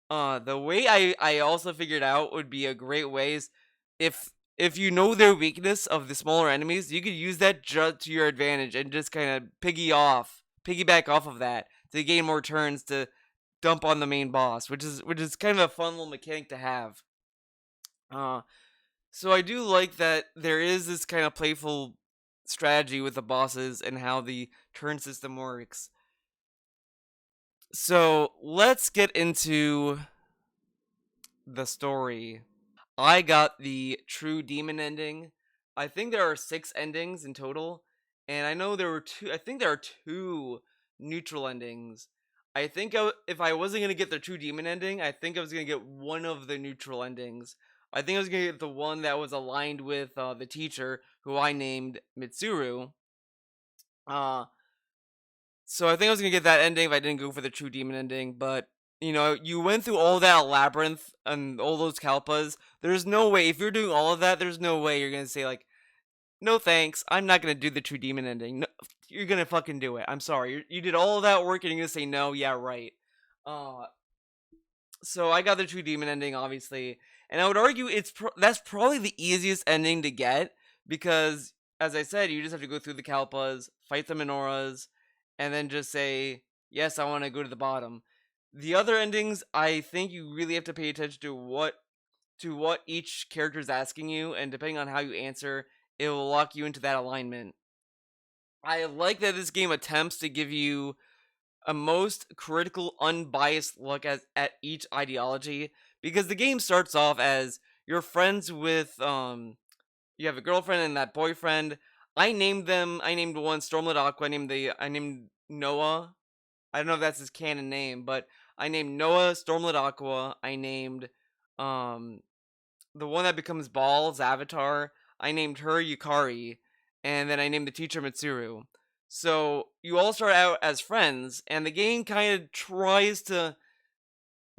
A: The way I also figured out would be a great way is if you know their weakness of the smaller enemies, you could use that just to your advantage and just kind of piggyback off of that to gain more turns to dump on the main boss, which is kind of a fun little mechanic to have. So I do like that there is this kind of playful strategy with the bosses and how the turn system works. So let's get into the story. I got the true demon ending. I think there are 6 endings in total, and I know there were 2. I think there are 2 neutral endings. I think if I wasn't gonna get the true demon ending, I think I was gonna get one of the neutral endings. I think I was gonna get the one that was aligned with the teacher, who I named Mitsuru. Uh, so I think I was gonna get that ending if I didn't go for the true demon ending. But you went through all that labyrinth and all those kalpas. There's no way, if you're doing all of that, there's no way you're gonna say like, no thanks, I'm not gonna do the true demon ending. No, you're gonna fucking do it. I'm sorry, you did all of that work and you're gonna say no. Yeah, right. Uh, so I got the true demon ending, obviously, and I would argue that's probably the easiest ending to get, because, as I said, you just have to go through the Kalpas, fight the Minoras, and then just say, yes, I want to go to the bottom. The other endings, I think you really have to pay attention to what each character is asking you, and depending on how you answer, it will lock you into that alignment. I like that this game attempts to give you a most critical, unbiased look at each ideology, because the game starts off as you're friends with you have a girlfriend and that boyfriend. I named one Stormlit Aqua. I named Noah. I don't know if that's his canon name, but I named Noah Stormlit Aqua. I named um the one that becomes Ball's avatar. I named her Yukari, and then I named the teacher Mitsuru. So you all start out as friends, and the game kind of tries to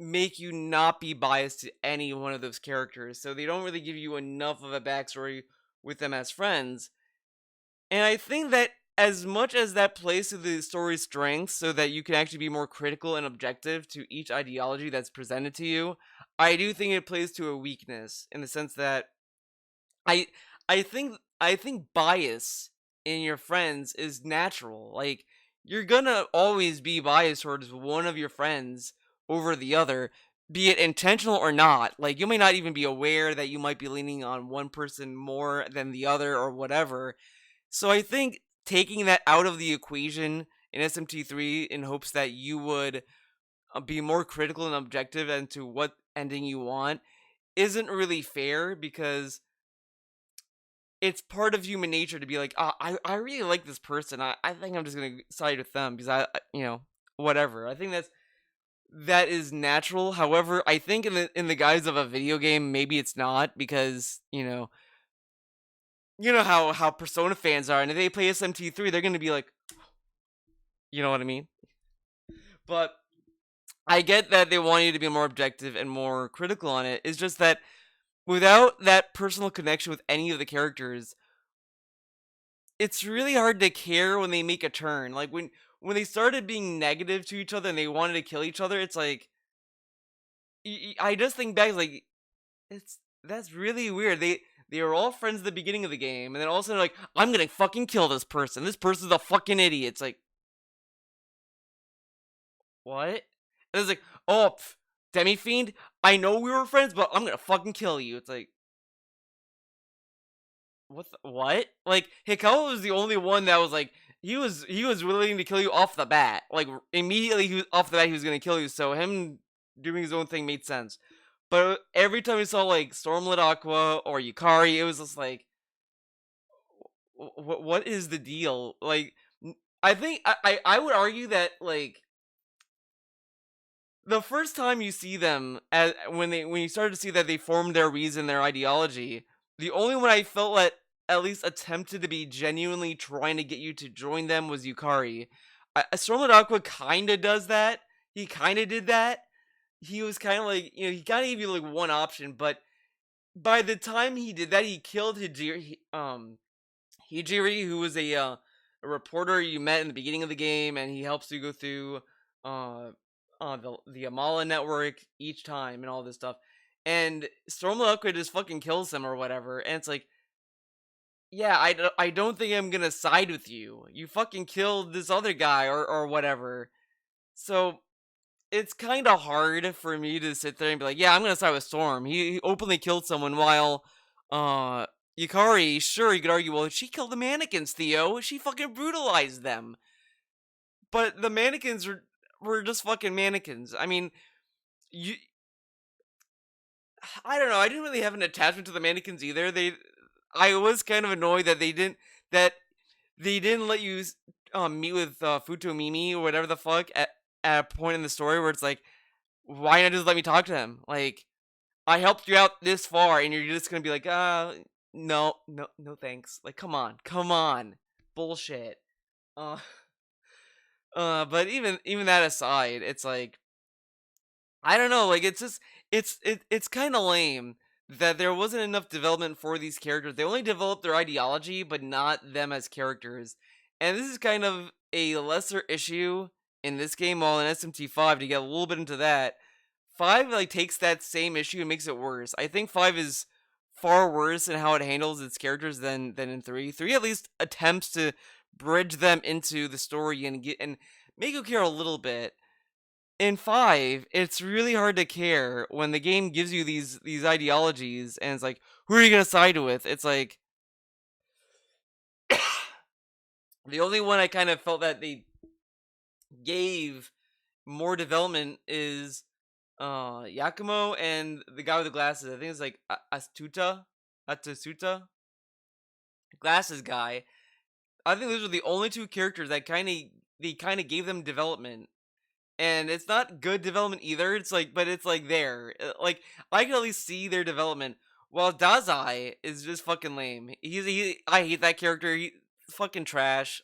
A: make you not be biased to any one of those characters. So they don't really give you enough of a backstory with them as friends. And I think that as much as that plays to the story's strengths so that you can actually be more critical and objective to each ideology that's presented to you, I do think it plays to a weakness in the sense that I I think bias in your friends is natural. Like you're gonna always be biased towards one of your friends over the other, be it intentional or not. Like you may not even be aware that you might be leaning on one person more than the other or whatever. So I think taking that out of the equation in SMT3 in hopes that you would be more critical and objective into what ending you want isn't really fair because it's part of human nature to be like, I really like this person. I think I'm just gonna side with them because whatever. I think that is natural. However, I think in the guise of a video game, maybe it's not because you know how Persona fans are, and if they play SMT3, they're gonna be like, you know what I mean. But I get that they want you to be more objective and more critical on it. It's just that without that personal connection with any of the characters, it's really hard to care when they make a turn. Like when they started being negative to each other and they wanted to kill each other, it's like I just think back like it's that's really weird. They were all friends at the beginning of the game, and then all of a sudden like I'm gonna fucking kill this person. This person's a fucking idiot. It's like what? And it's like oh Demi Fiend. I know we were friends, but I'm gonna fucking kill you. It's like what? Like Hikawa was the only one that was like he was willing to kill you off the bat. Like immediately off the bat he was gonna kill you. So him doing his own thing made sense. But every time we saw like Stormlit Aqua or Yukari, it was just like, what is the deal? Like, I think I would argue that like the first time you see them as when you started to see that they formed their reason, their ideology, the only one I felt that at least attempted to be genuinely trying to get you to join them was Yukari. Stormlit Aqua kind of does that. He kind of did that. He was kind of like he kind of gave you like one option, but by the time he did that, he killed Hijiri, who was a reporter you met in the beginning of the game, and he helps you go through uh, the Amala network each time and all this stuff. And Stormlight just fucking kills him or whatever, and it's like, yeah, I don't think I'm gonna side with you. You fucking killed this other guy or whatever. So it's kind of hard for me to sit there and be like, yeah, I'm gonna side with Storm. He openly killed someone while uh Yukari, sure, you could argue, well, she killed the mannequins, Theo. She fucking brutalized them. But the mannequins were just fucking mannequins. I mean, you I don't know, I didn't really have an attachment to the mannequins either. I was kind of annoyed that they didn't let you meet with Futomimi or whatever the fuck at a point in the story where it's like, why not just let me talk to him? Like, I helped you out this far, and you're just gonna be like, no, no, no, thanks. Like, come on, bullshit. Uh, but even that aside, it's like, I don't know. Like, it's just, it's kind of lame that there wasn't enough development for these characters. They only developed their ideology, but not them as characters. And this is kind of a lesser issue in this game, while in SMT5, to get a little bit into that, 5 like takes that same issue and makes it worse. I think 5 is far worse in how it handles its characters than in 3. 3 at least attempts to bridge them into the story and make you care a little bit. In 5, it's really hard to care when the game gives you these ideologies and it's like, who are you gonna side with? It's like the only one I kind of felt that they gave more development is Yakumo and the guy with the glasses. I think it's like Atsuta, glasses guy. I think those are the only two characters that kind of gave them development, and it's not good development either. It's like, but it's like there, like I can at least see their development. While Dazai is just fucking lame. I hate that character. He's fucking trash,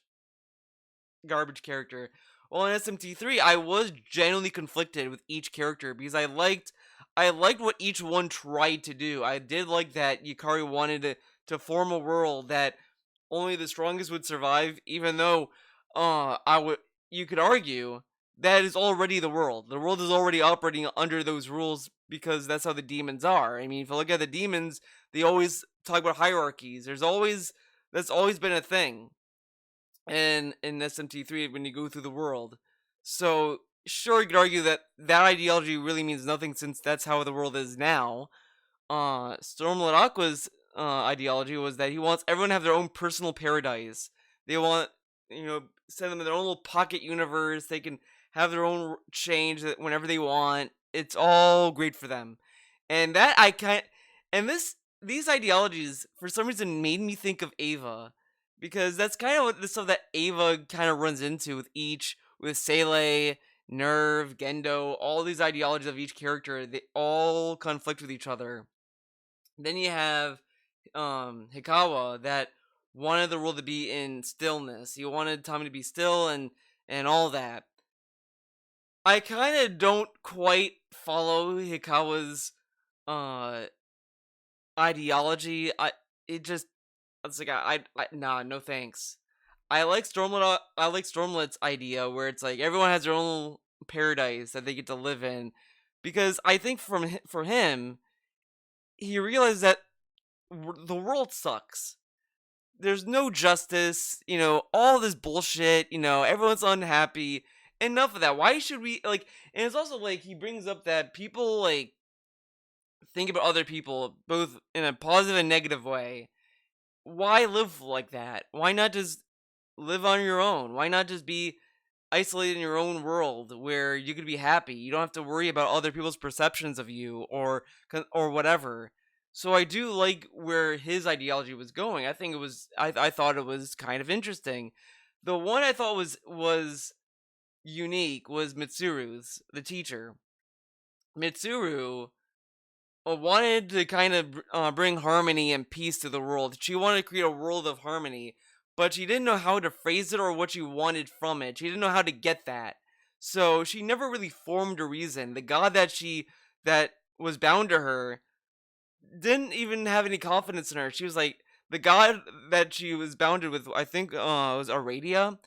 A: garbage character. Well, in SMT3, I was genuinely conflicted with each character because I liked what each one tried to do. I did like that Yukari wanted to form a world that only the strongest would survive, even though I would you could argue that is already the world. The world is already operating under those rules because that's how the demons are. I mean, if you look at the demons, they always talk about hierarchies. That's always been a thing in SMT3 when you go through the world. So sure, you could argue that that ideology really means nothing since that's how the world is now. Stormlight Aqua's ideology was that he wants everyone to have their own personal paradise. They want, send them in their own little pocket universe. They can have their own change whenever they want. It's all great for them. And that I kind and these ideologies for some reason made me think of Ava, because that's kind of what the stuff that Ava kind of runs into with Seele, Nerve, Gendo, all these ideologies of each character. They all conflict with each other. Then you have Hikawa that wanted the world to be in stillness. He wanted Tommy to be still and all that. I kind of don't quite follow Hikawa's uh ideology. It just it's like nah, no thanks. I like Stormlight's idea where it's like everyone has their own paradise that they get to live in, because I think for him he realized that the world sucks. There's no justice, all this bullshit, everyone's unhappy. Enough of that. Why should we like and it's also like he brings up that people like think about other people both in a positive and negative way. Why live like that? Why not just live on your own? Why not just be isolated in your own world where you could be happy? You don't have to worry about other people's perceptions of you or whatever. So I do like where his ideology was going. I think it was I thought it was kind of interesting. The one I thought was unique was Mitsuru's, the teacher. Mitsuru wanted to kind of bring harmony and peace to the world. She wanted to create a world of harmony, but she didn't know how to phrase it or what she wanted from it. She didn't know how to get that. So she never really formed a reason. The god that was bound to her didn't even have any confidence in her. She was like the god that she was bounded with. I think was Aradia.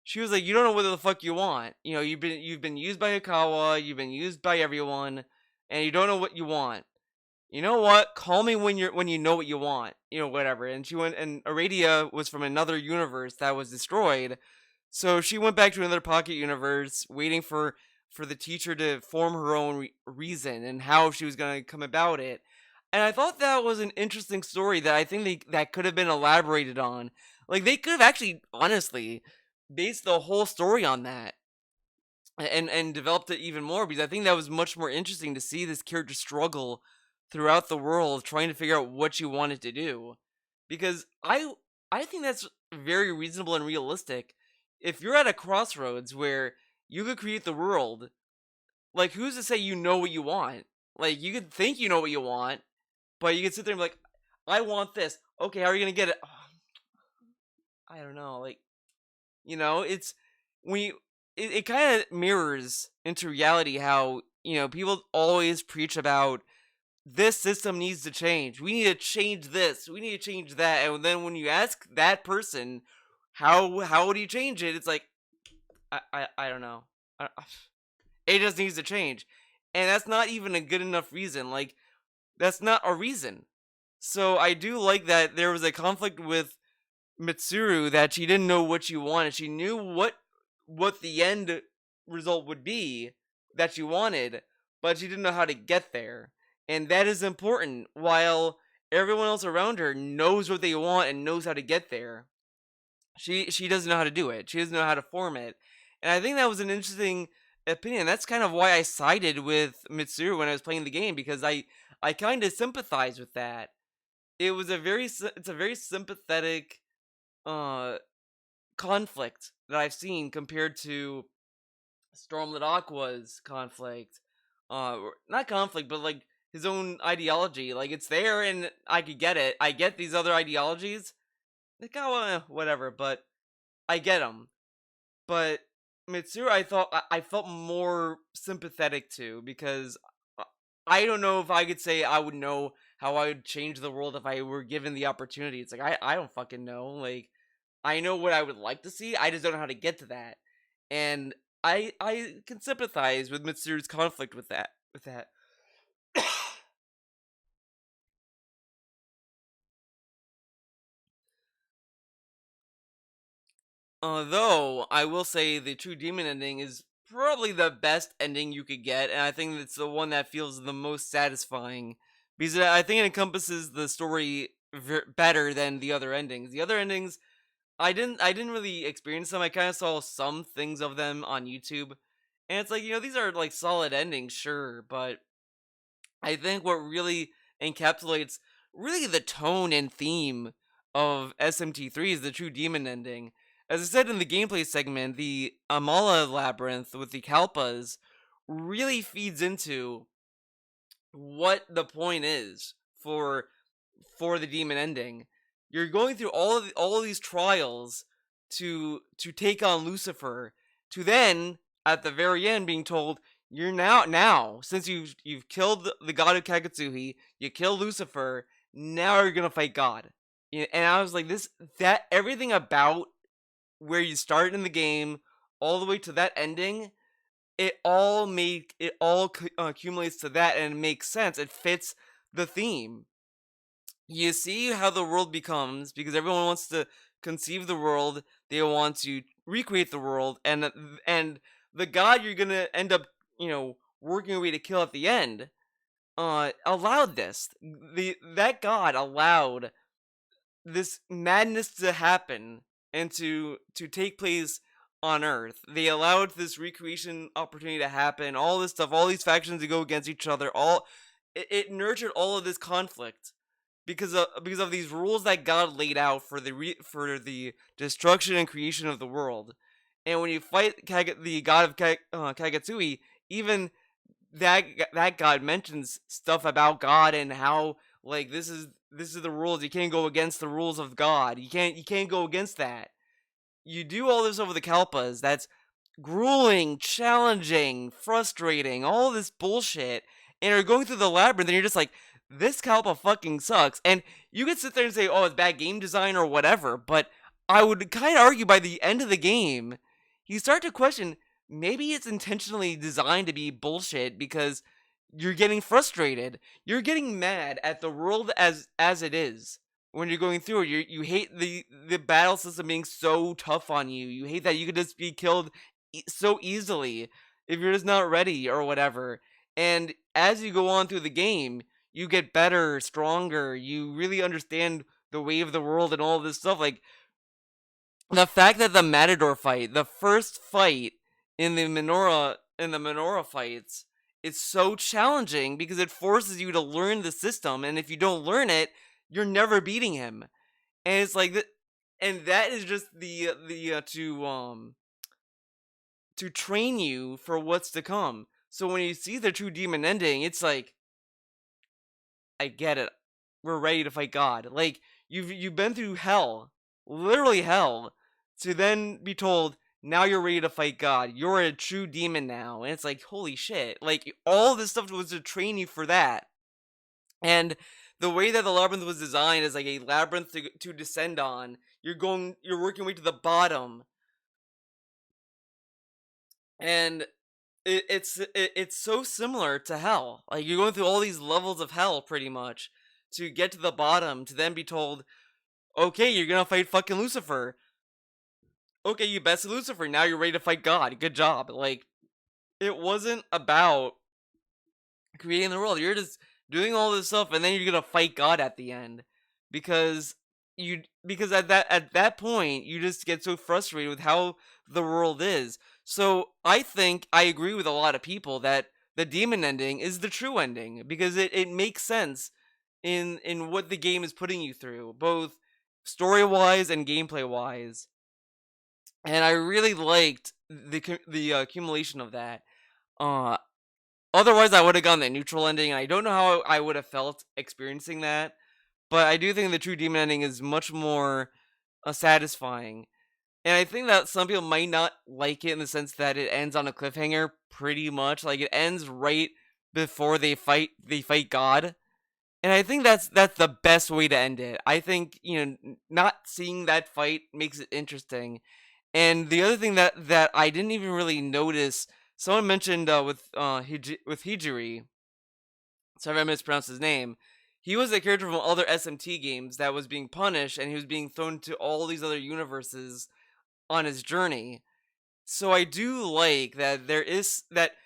A: She was like, you don't know what the fuck you want. You've been used by Hikawa. You've been used by everyone, and you don't know what you want. You know what? Call me when you know what you want. Whatever. And she went, and Aradia was from another universe that was destroyed. So she went back to another pocket universe, waiting for the teacher to form her own reason and how she was going to come about it. And I thought that was an interesting story that I think that could have been elaborated on. Like they could have actually, honestly, based the whole story on that and developed it even more, because I think that was much more interesting to see this character struggle throughout the world trying to figure out what you wanted to do. Because I think that's very reasonable and realistic. If you're at a crossroads where you could create the world, like who's to say you know what you want? Like you could think you know what you want, but you could sit there and be like, I want this. Okay, how are you gonna get it? I don't know. Like, it's when you, it kind of mirrors into reality how people always preach about this system needs to change. We need to change this. We need to change that. And then when you ask that person, how would you change it? It's like, I don't know. It just needs to change, and that's not even a good enough reason. Like, that's not a reason. So I do like that there was a conflict with Mitsuru that she didn't know what she wanted. She knew what the end result would be that she wanted, but she didn't know how to get there. And that is important, while everyone else around her knows what they want and knows how to get there. She doesn't know how to do it. She doesn't know how to form it. And I think that was an interesting opinion. That's kind of why I sided with Mitsuru when I was playing the game, because I kind of sympathize with that. It's a very sympathetic uh conflict that I've seen compared to Stormlit Aqua's conflict. Not conflict, but like his own ideology. Like it's there, and I could get it. I get these other ideologies. Like, oh, whatever. But I get them. But Mitsuru, I felt more sympathetic to, because I don't know if I could say I would know how I would change the world if I were given the opportunity. It's like I don't fucking know. Like I know what I would like to see. I just don't know how to get to that, and I can sympathize with Mitsuru's conflict with that. Though I will say the True Demon ending is probably the best ending you could get, and I think it's the one that feels the most satisfying because I think it encompasses the story better than the other endings. The other endings, I didn't really experience them. I kind of saw some things of them on YouTube, and it's like, these are like solid endings, sure, but I think what really encapsulates really the tone and theme of SMT3 is the True Demon ending. As I said in the gameplay segment, the Amala labyrinth with the Kalpas really feeds into what the point is for the demon ending. You're going through all of these trials to take on Lucifer, to then at the very end being told you're now since you've killed the god of Kagetsuhi, you kill Lucifer, now you're gonna fight God. And I was like, that everything about where you start in the game all the way to that ending, it all accumulates to that, and it makes sense. It fits the theme. You see how the world becomes because everyone wants to conceive the world, they want to recreate the world, and the god you're gonna end up working your way to kill at the end allowed this. That god allowed this madness to happen and to take place on Earth. They allowed this recreation opportunity to happen, all this stuff, all these factions to go against each other, it nurtured all of this conflict because of these rules that God laid out for the destruction and creation of the world. And when you fight the god of Kagetsui, even that god mentions stuff about God and how like this is the rules. You can't go against the rules of God. You can't go against that. You do all this over the Kalpas. That's grueling, challenging, frustrating, all this bullshit. And you're going through the labyrinth and you're just like, this Kalpa fucking sucks. And you could sit there and say, oh, it's bad game design or whatever, but I would kind of argue by the end of the game, you start to question maybe it's intentionally designed to be bullshit because you're getting frustrated. You're getting mad at the world as it is when you're going through it. You hate the battle system being so tough on you. You hate that you could just be killed so easily if you're just not ready or whatever. And as you go on through the game, you get better, stronger. You really understand the way of the world and all this stuff. Like the fact that the Matador fight, the first fight in the Menorah fights, it's so challenging because it forces you to learn the system, and if you don't learn it, you're never beating him. And it's like and that is just the to train you for what's to come. So when you see the True Demon ending, it's like, I get it. We're ready to fight God. Like you've been through hell, literally hell, to then be told now you're ready to fight God. You're a true demon now, and it's like, holy shit! Like all this stuff was to train you for that. And the way that the labyrinth was designed is like a labyrinth to descend on. You're working your way to the bottom, and it's so similar to hell. Like you're going through all these levels of hell pretty much to get to the bottom, to then be told, okay, you're gonna fight fucking Lucifer. Okay, you bested Lucifer. Now you're ready to fight God. Good job. Like it wasn't about creating the world. You're just doing all this stuff, and then you're gonna fight God at the end because because at that point you just get so frustrated with how the world is. So I think I agree with a lot of people that the demon ending is the true ending because it makes sense in what the game is putting you through, both story wise and gameplay wise. And I really liked the accumulation of that. Uh, Otherwise, I would have gone the neutral ending, and I don't know how I would have felt experiencing that. But I do think the true demon ending is much more satisfying. And I think that some people might not like it in the sense that it ends on a cliffhanger pretty much. Like it ends right before they fight God. And I think that's the best way to end it. I think, not seeing that fight makes it interesting. And the other thing that I didn't even really notice, someone mentioned with Hijiri, sorry if I mispronounced his name. He was a character from other SMT games that was being punished, and he was being thrown to all these other universes on his journey. So I do like that there is that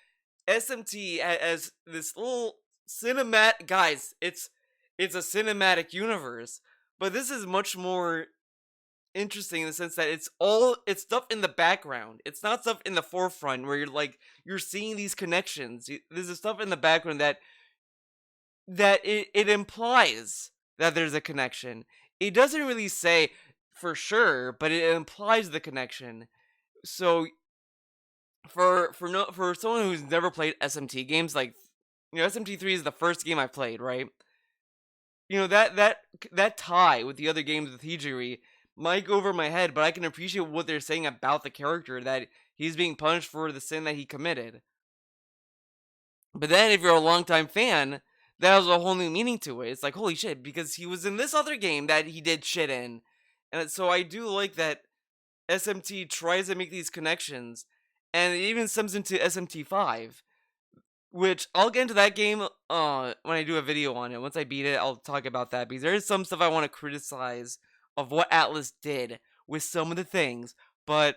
A: SMT as this little cinematic, guys. It's a cinematic universe, but this is much more interesting in the sense that it's stuff in the background. It's not stuff in the forefront where you're seeing these connections. There's stuff in the background that it implies that there's a connection. It doesn't really say for sure, but it implies the connection. So for someone who's never played SMT games, like, SMT3 is the first game I played, right? That tie with the other games with Hijiri might go over my head, but I can appreciate what they're saying about the character, that he's being punished for the sin that he committed. But then if you're a longtime fan, that has a whole new meaning to it. It's like, holy shit, because he was in this other game that he did shit in. And so I do like that SMT tries to make these connections, and it even stems into SMT5, which I'll get into that game when I do a video on it. Once I beat it, I'll talk about that, because there is some stuff I want to criticize of what Atlas did with some of the things. But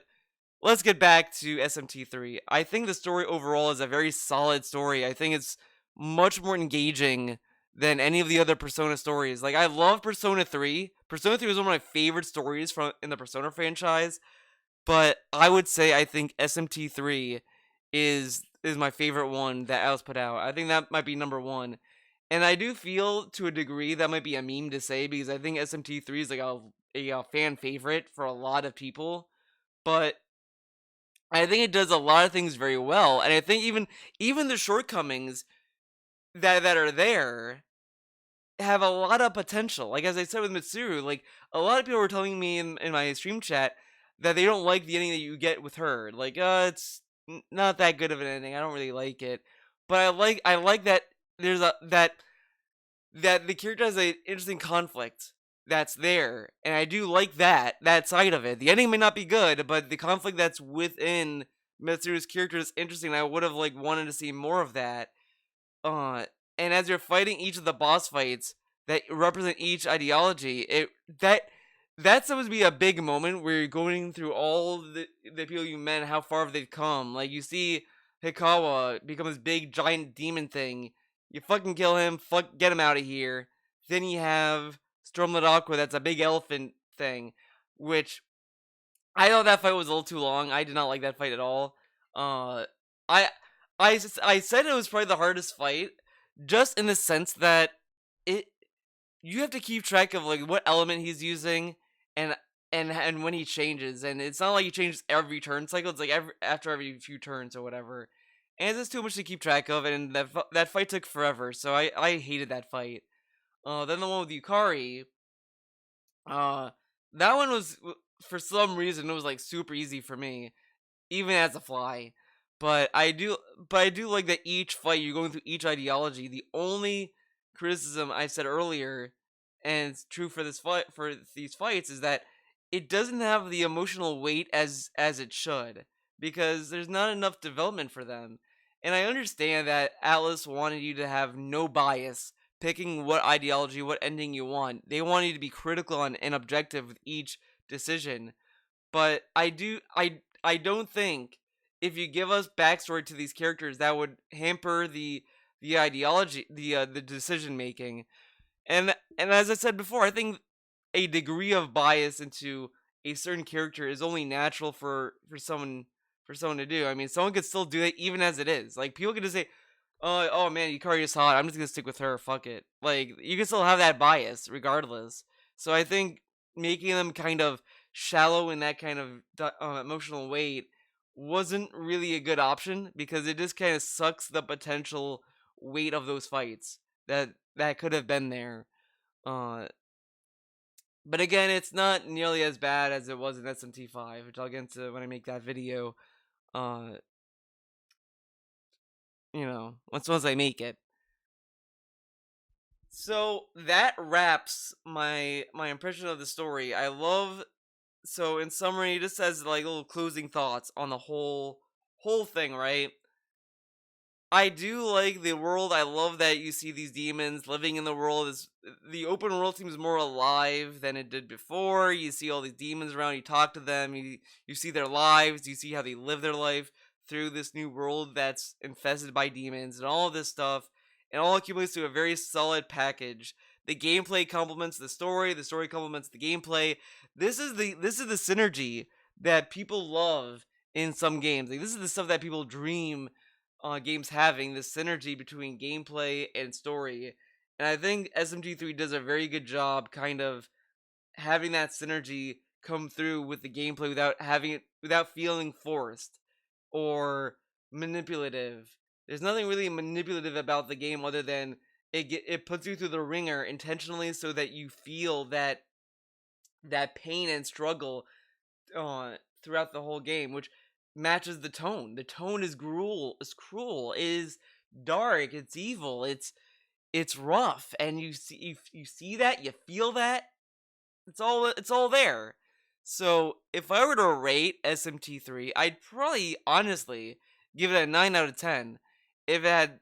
A: let's get back to SMT3. I think the story overall is a very solid story. I think it's much more engaging than any of the other Persona stories. Like, I love Persona 3. Persona 3 was one of my favorite stories from in the Persona franchise, but I would say I think SMT3 is my favorite one that Alice put out. I think that might be number 1. And I do feel to a degree that might be a meme to say, because I think SMT3 is like a fan favorite for a lot of people, but I think it does a lot of things very well, and I think even the shortcomings that are there have a lot of potential. Like, as I said with Mitsuru, like, a lot of people were telling me in my stream chat that they don't like the ending that you get with her. Like, it's not that good of an ending. I don't really like it, but I like that there's a that the character has an interesting conflict that's there, and I do like that side of it. The ending may not be good, but the conflict that's within Mitsuru's character is interesting. I would have wanted to see more of that. Uh, and as you're fighting each of the boss fights that represent each ideology, that's supposed to be a big moment where you're going through all the people you met, and how far they've come. Like, you see Hikawa become this big giant demon thing. You fucking kill him, get him out of here. Then you have Stormlit Aqua, that's a big elephant thing, which I thought that fight was a little too long. I did not like that fight at all. Uh, I I said it was probably the hardest fight, just in the sense that it you have to keep track of what element he's using, and and when he changes, and it's not like he changes every turn cycle. It's like after every few turns or whatever, and it's just too much to keep track of. And that fight took forever, so I hated that fight. Then the one with Yukari, uh, that one was, for some reason, it was super easy for me, even as a fly. But I do like that each fight you're going through each ideology. The only criticism I said earlier, and it's true for these fights, is that it doesn't have the emotional weight as it should, because there's not enough development for them. And I understand that Atlas wanted you to have no bias picking what ideology, what ending you want. They want you to be critical and objective with each decision. But I don't think, if you give us backstory to these characters, that would hamper the ideology, the decision making. And as I said before, I think a degree of bias into a certain character is only natural for someone to do. I mean, someone could still do it even as it is. Like, people could just say, oh man, Yukari is hot, I'm just gonna stick with her, fuck it. Like, you can still have that bias regardless. So I think making them kind of shallow in that kind of emotional weight wasn't really a good option, because it just kind of sucks the potential weight of those fights that could have been there. Uh, but again, it's not nearly as bad as it was in SMT5, which I'll get into when I make that video. Uh, once I make it. So that wraps my impression of the story. I love, so in summary, just as like little closing thoughts on the whole thing, right? I do like the world. I love that you see these demons living in the world. Is the open world seems more alive than it did before. You see all these demons around. You talk to them. You see their lives. You see how they live their life through this new world that's infested by demons and all of this stuff. And all accumulates to a very solid package. The gameplay complements the story. The story complements the gameplay. This is the synergy that people love in some games. Like, this is the stuff that people dream games having this synergy between gameplay and story. And I think SMT3 does a very good job kind of having that synergy come through with the gameplay without feeling forced or manipulative. There's nothing really manipulative about the game other than it puts you through the ringer intentionally so that you feel that pain and struggle throughout the whole game, which matches the tone. The tone is cruel, is dark, it's evil, it's rough, and you see that, you feel that. It's all there. So if I were to rate SMT3, I'd probably honestly give it a 9 out of 10. If it had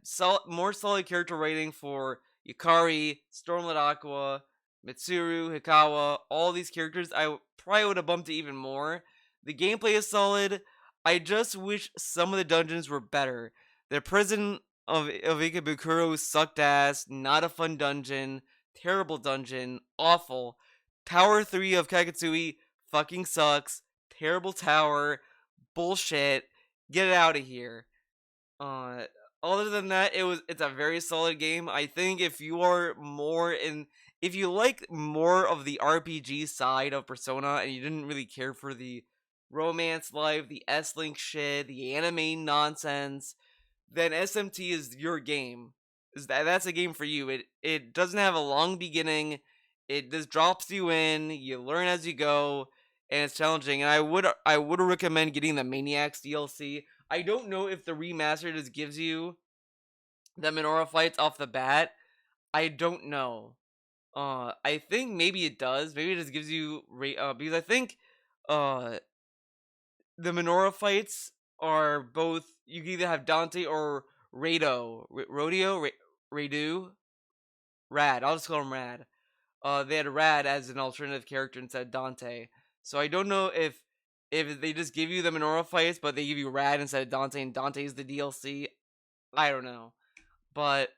A: more solid character rating for Yukari, Stormlit Aqua, Mitsuru, Hikawa, all these characters, probably would have bumped it even more. The gameplay is solid. I just wish some of the dungeons were better. The prison of Ikebukuro sucked ass, not a fun dungeon, terrible dungeon, awful. Tower 3 of Kakatsui fucking sucks. Terrible tower. Bullshit. Get it out of here. Uh Other than that, it's a very solid game. I think if you like more of the RPG side of Persona and you didn't really care for the romance life, the S-Link shit, the anime nonsense, then SMT is your game. That's a game for you. It doesn't have a long beginning. It just drops you in. You learn as you go, and it's challenging. And I would recommend getting the Maniacs DLC. I don't know if the remaster just gives you the Minoru fights off the bat. I don't know. I think maybe it does. Maybe it just gives you because I think uh the Minoru fights are both, you can either have Dante or Radu, Rad. I'll just call him Rad. They had Rad as an alternative character instead of Dante. So I don't know if they just give you the Minoru fights, but they give you Rad instead of Dante, and Dante's the DLC. I don't know, but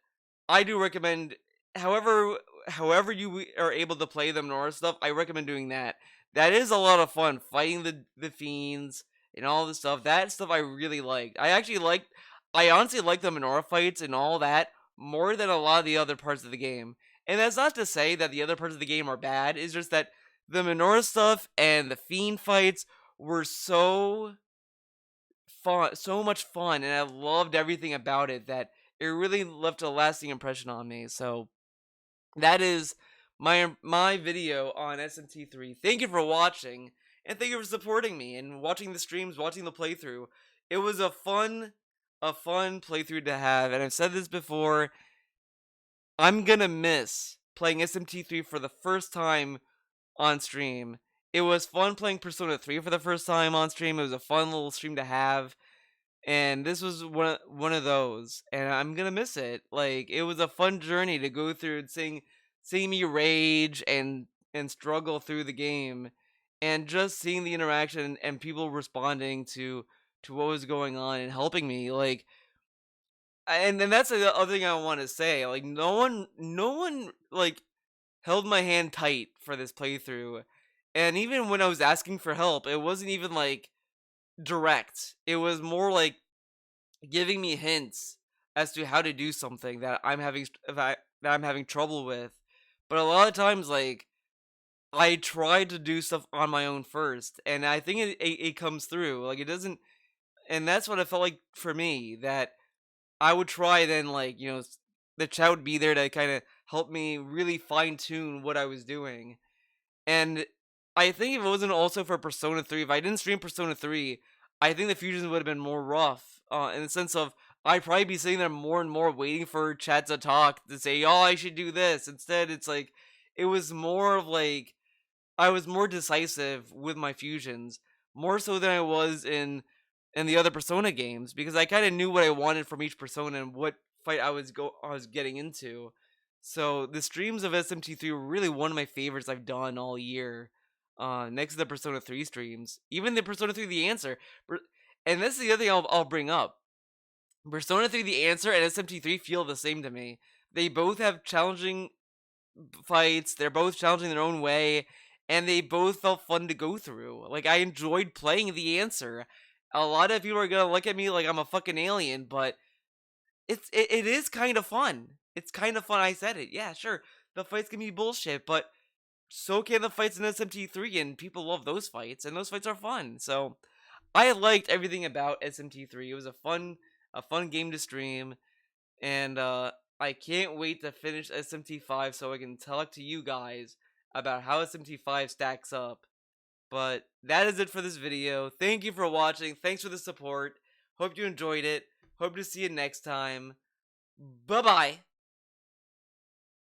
A: I do recommend, however however you are able to play the Minoru stuff, I recommend doing that. That is a lot of fun, fighting the fiends and all this stuff. That stuff I really liked. I honestly like the Minoru fights and all that more than a lot of the other parts of the game. And that's not to say that the other parts of the game are bad. It's just that the Minoru stuff and the fiend fights were so fun, so much fun, and I loved everything about it that it really left a lasting impression on me. So that is my video on SMT3. Thank you for watching, and thank you for supporting me and watching the streams, watching the playthrough. It was a fun playthrough to have, and I've said this before. I'm gonna miss playing SMT3 for the first time on stream. It was fun playing Persona 3 for the first time on stream. It was a fun little stream to have, and this was one of those, and I'm gonna miss it. Like, it was a fun journey to go through and seeing me rage and struggle through the game, and just seeing the interaction and people responding to what was going on and helping me. Like, and then that's the other thing I want to say. Like, no one like held my hand tight for this playthrough, and even when I was asking for help, it wasn't even like direct. It was more like giving me hints as to how to do something that I'm having trouble with. But a lot of times, like, I try to do stuff on my own first, and I think it comes through. Like, it doesn't, and that's what it felt like for me. That I would try, then, like, the chat would be there to kind of help me really fine tune what I was doing. And I think if it wasn't also for Persona 3, if I didn't stream Persona 3, I think the fusions would have been more rough, in the sense of I'd probably be sitting there more and more waiting for chat to talk to say, "Oh, I should do this." Instead, it's like it was more of like I was more decisive with my fusions, more so than I was in the other Persona games because I kind of knew what I wanted from each Persona and what fight I was getting into. So the streams of SMT3 were really one of my favorites I've done all year. Next to the Persona 3 streams, even the Persona 3 The Answer, and this is the other thing I'll bring up. Persona 3 The Answer and SMT3 feel the same to me. They both have challenging fights. They're both challenging their own way, and they both felt fun to go through. Like I enjoyed playing The Answer. A lot of people are gonna look at me like I'm a fucking alien, but it is kind of fun. It's kind of fun. I said it. Yeah, sure. The fights can be bullshit, but so can the fights in SMT3, and people love those fights, and those fights are fun. So I liked everything about SMT3. It was a fun game to stream, and I can't wait to finish SMT5 so I can talk to you guys about how SMT5 stacks up. But that is it for this video. Thank you for watching. Thanks for the support. Hope you enjoyed it. Hope to see you next time. Bye bye.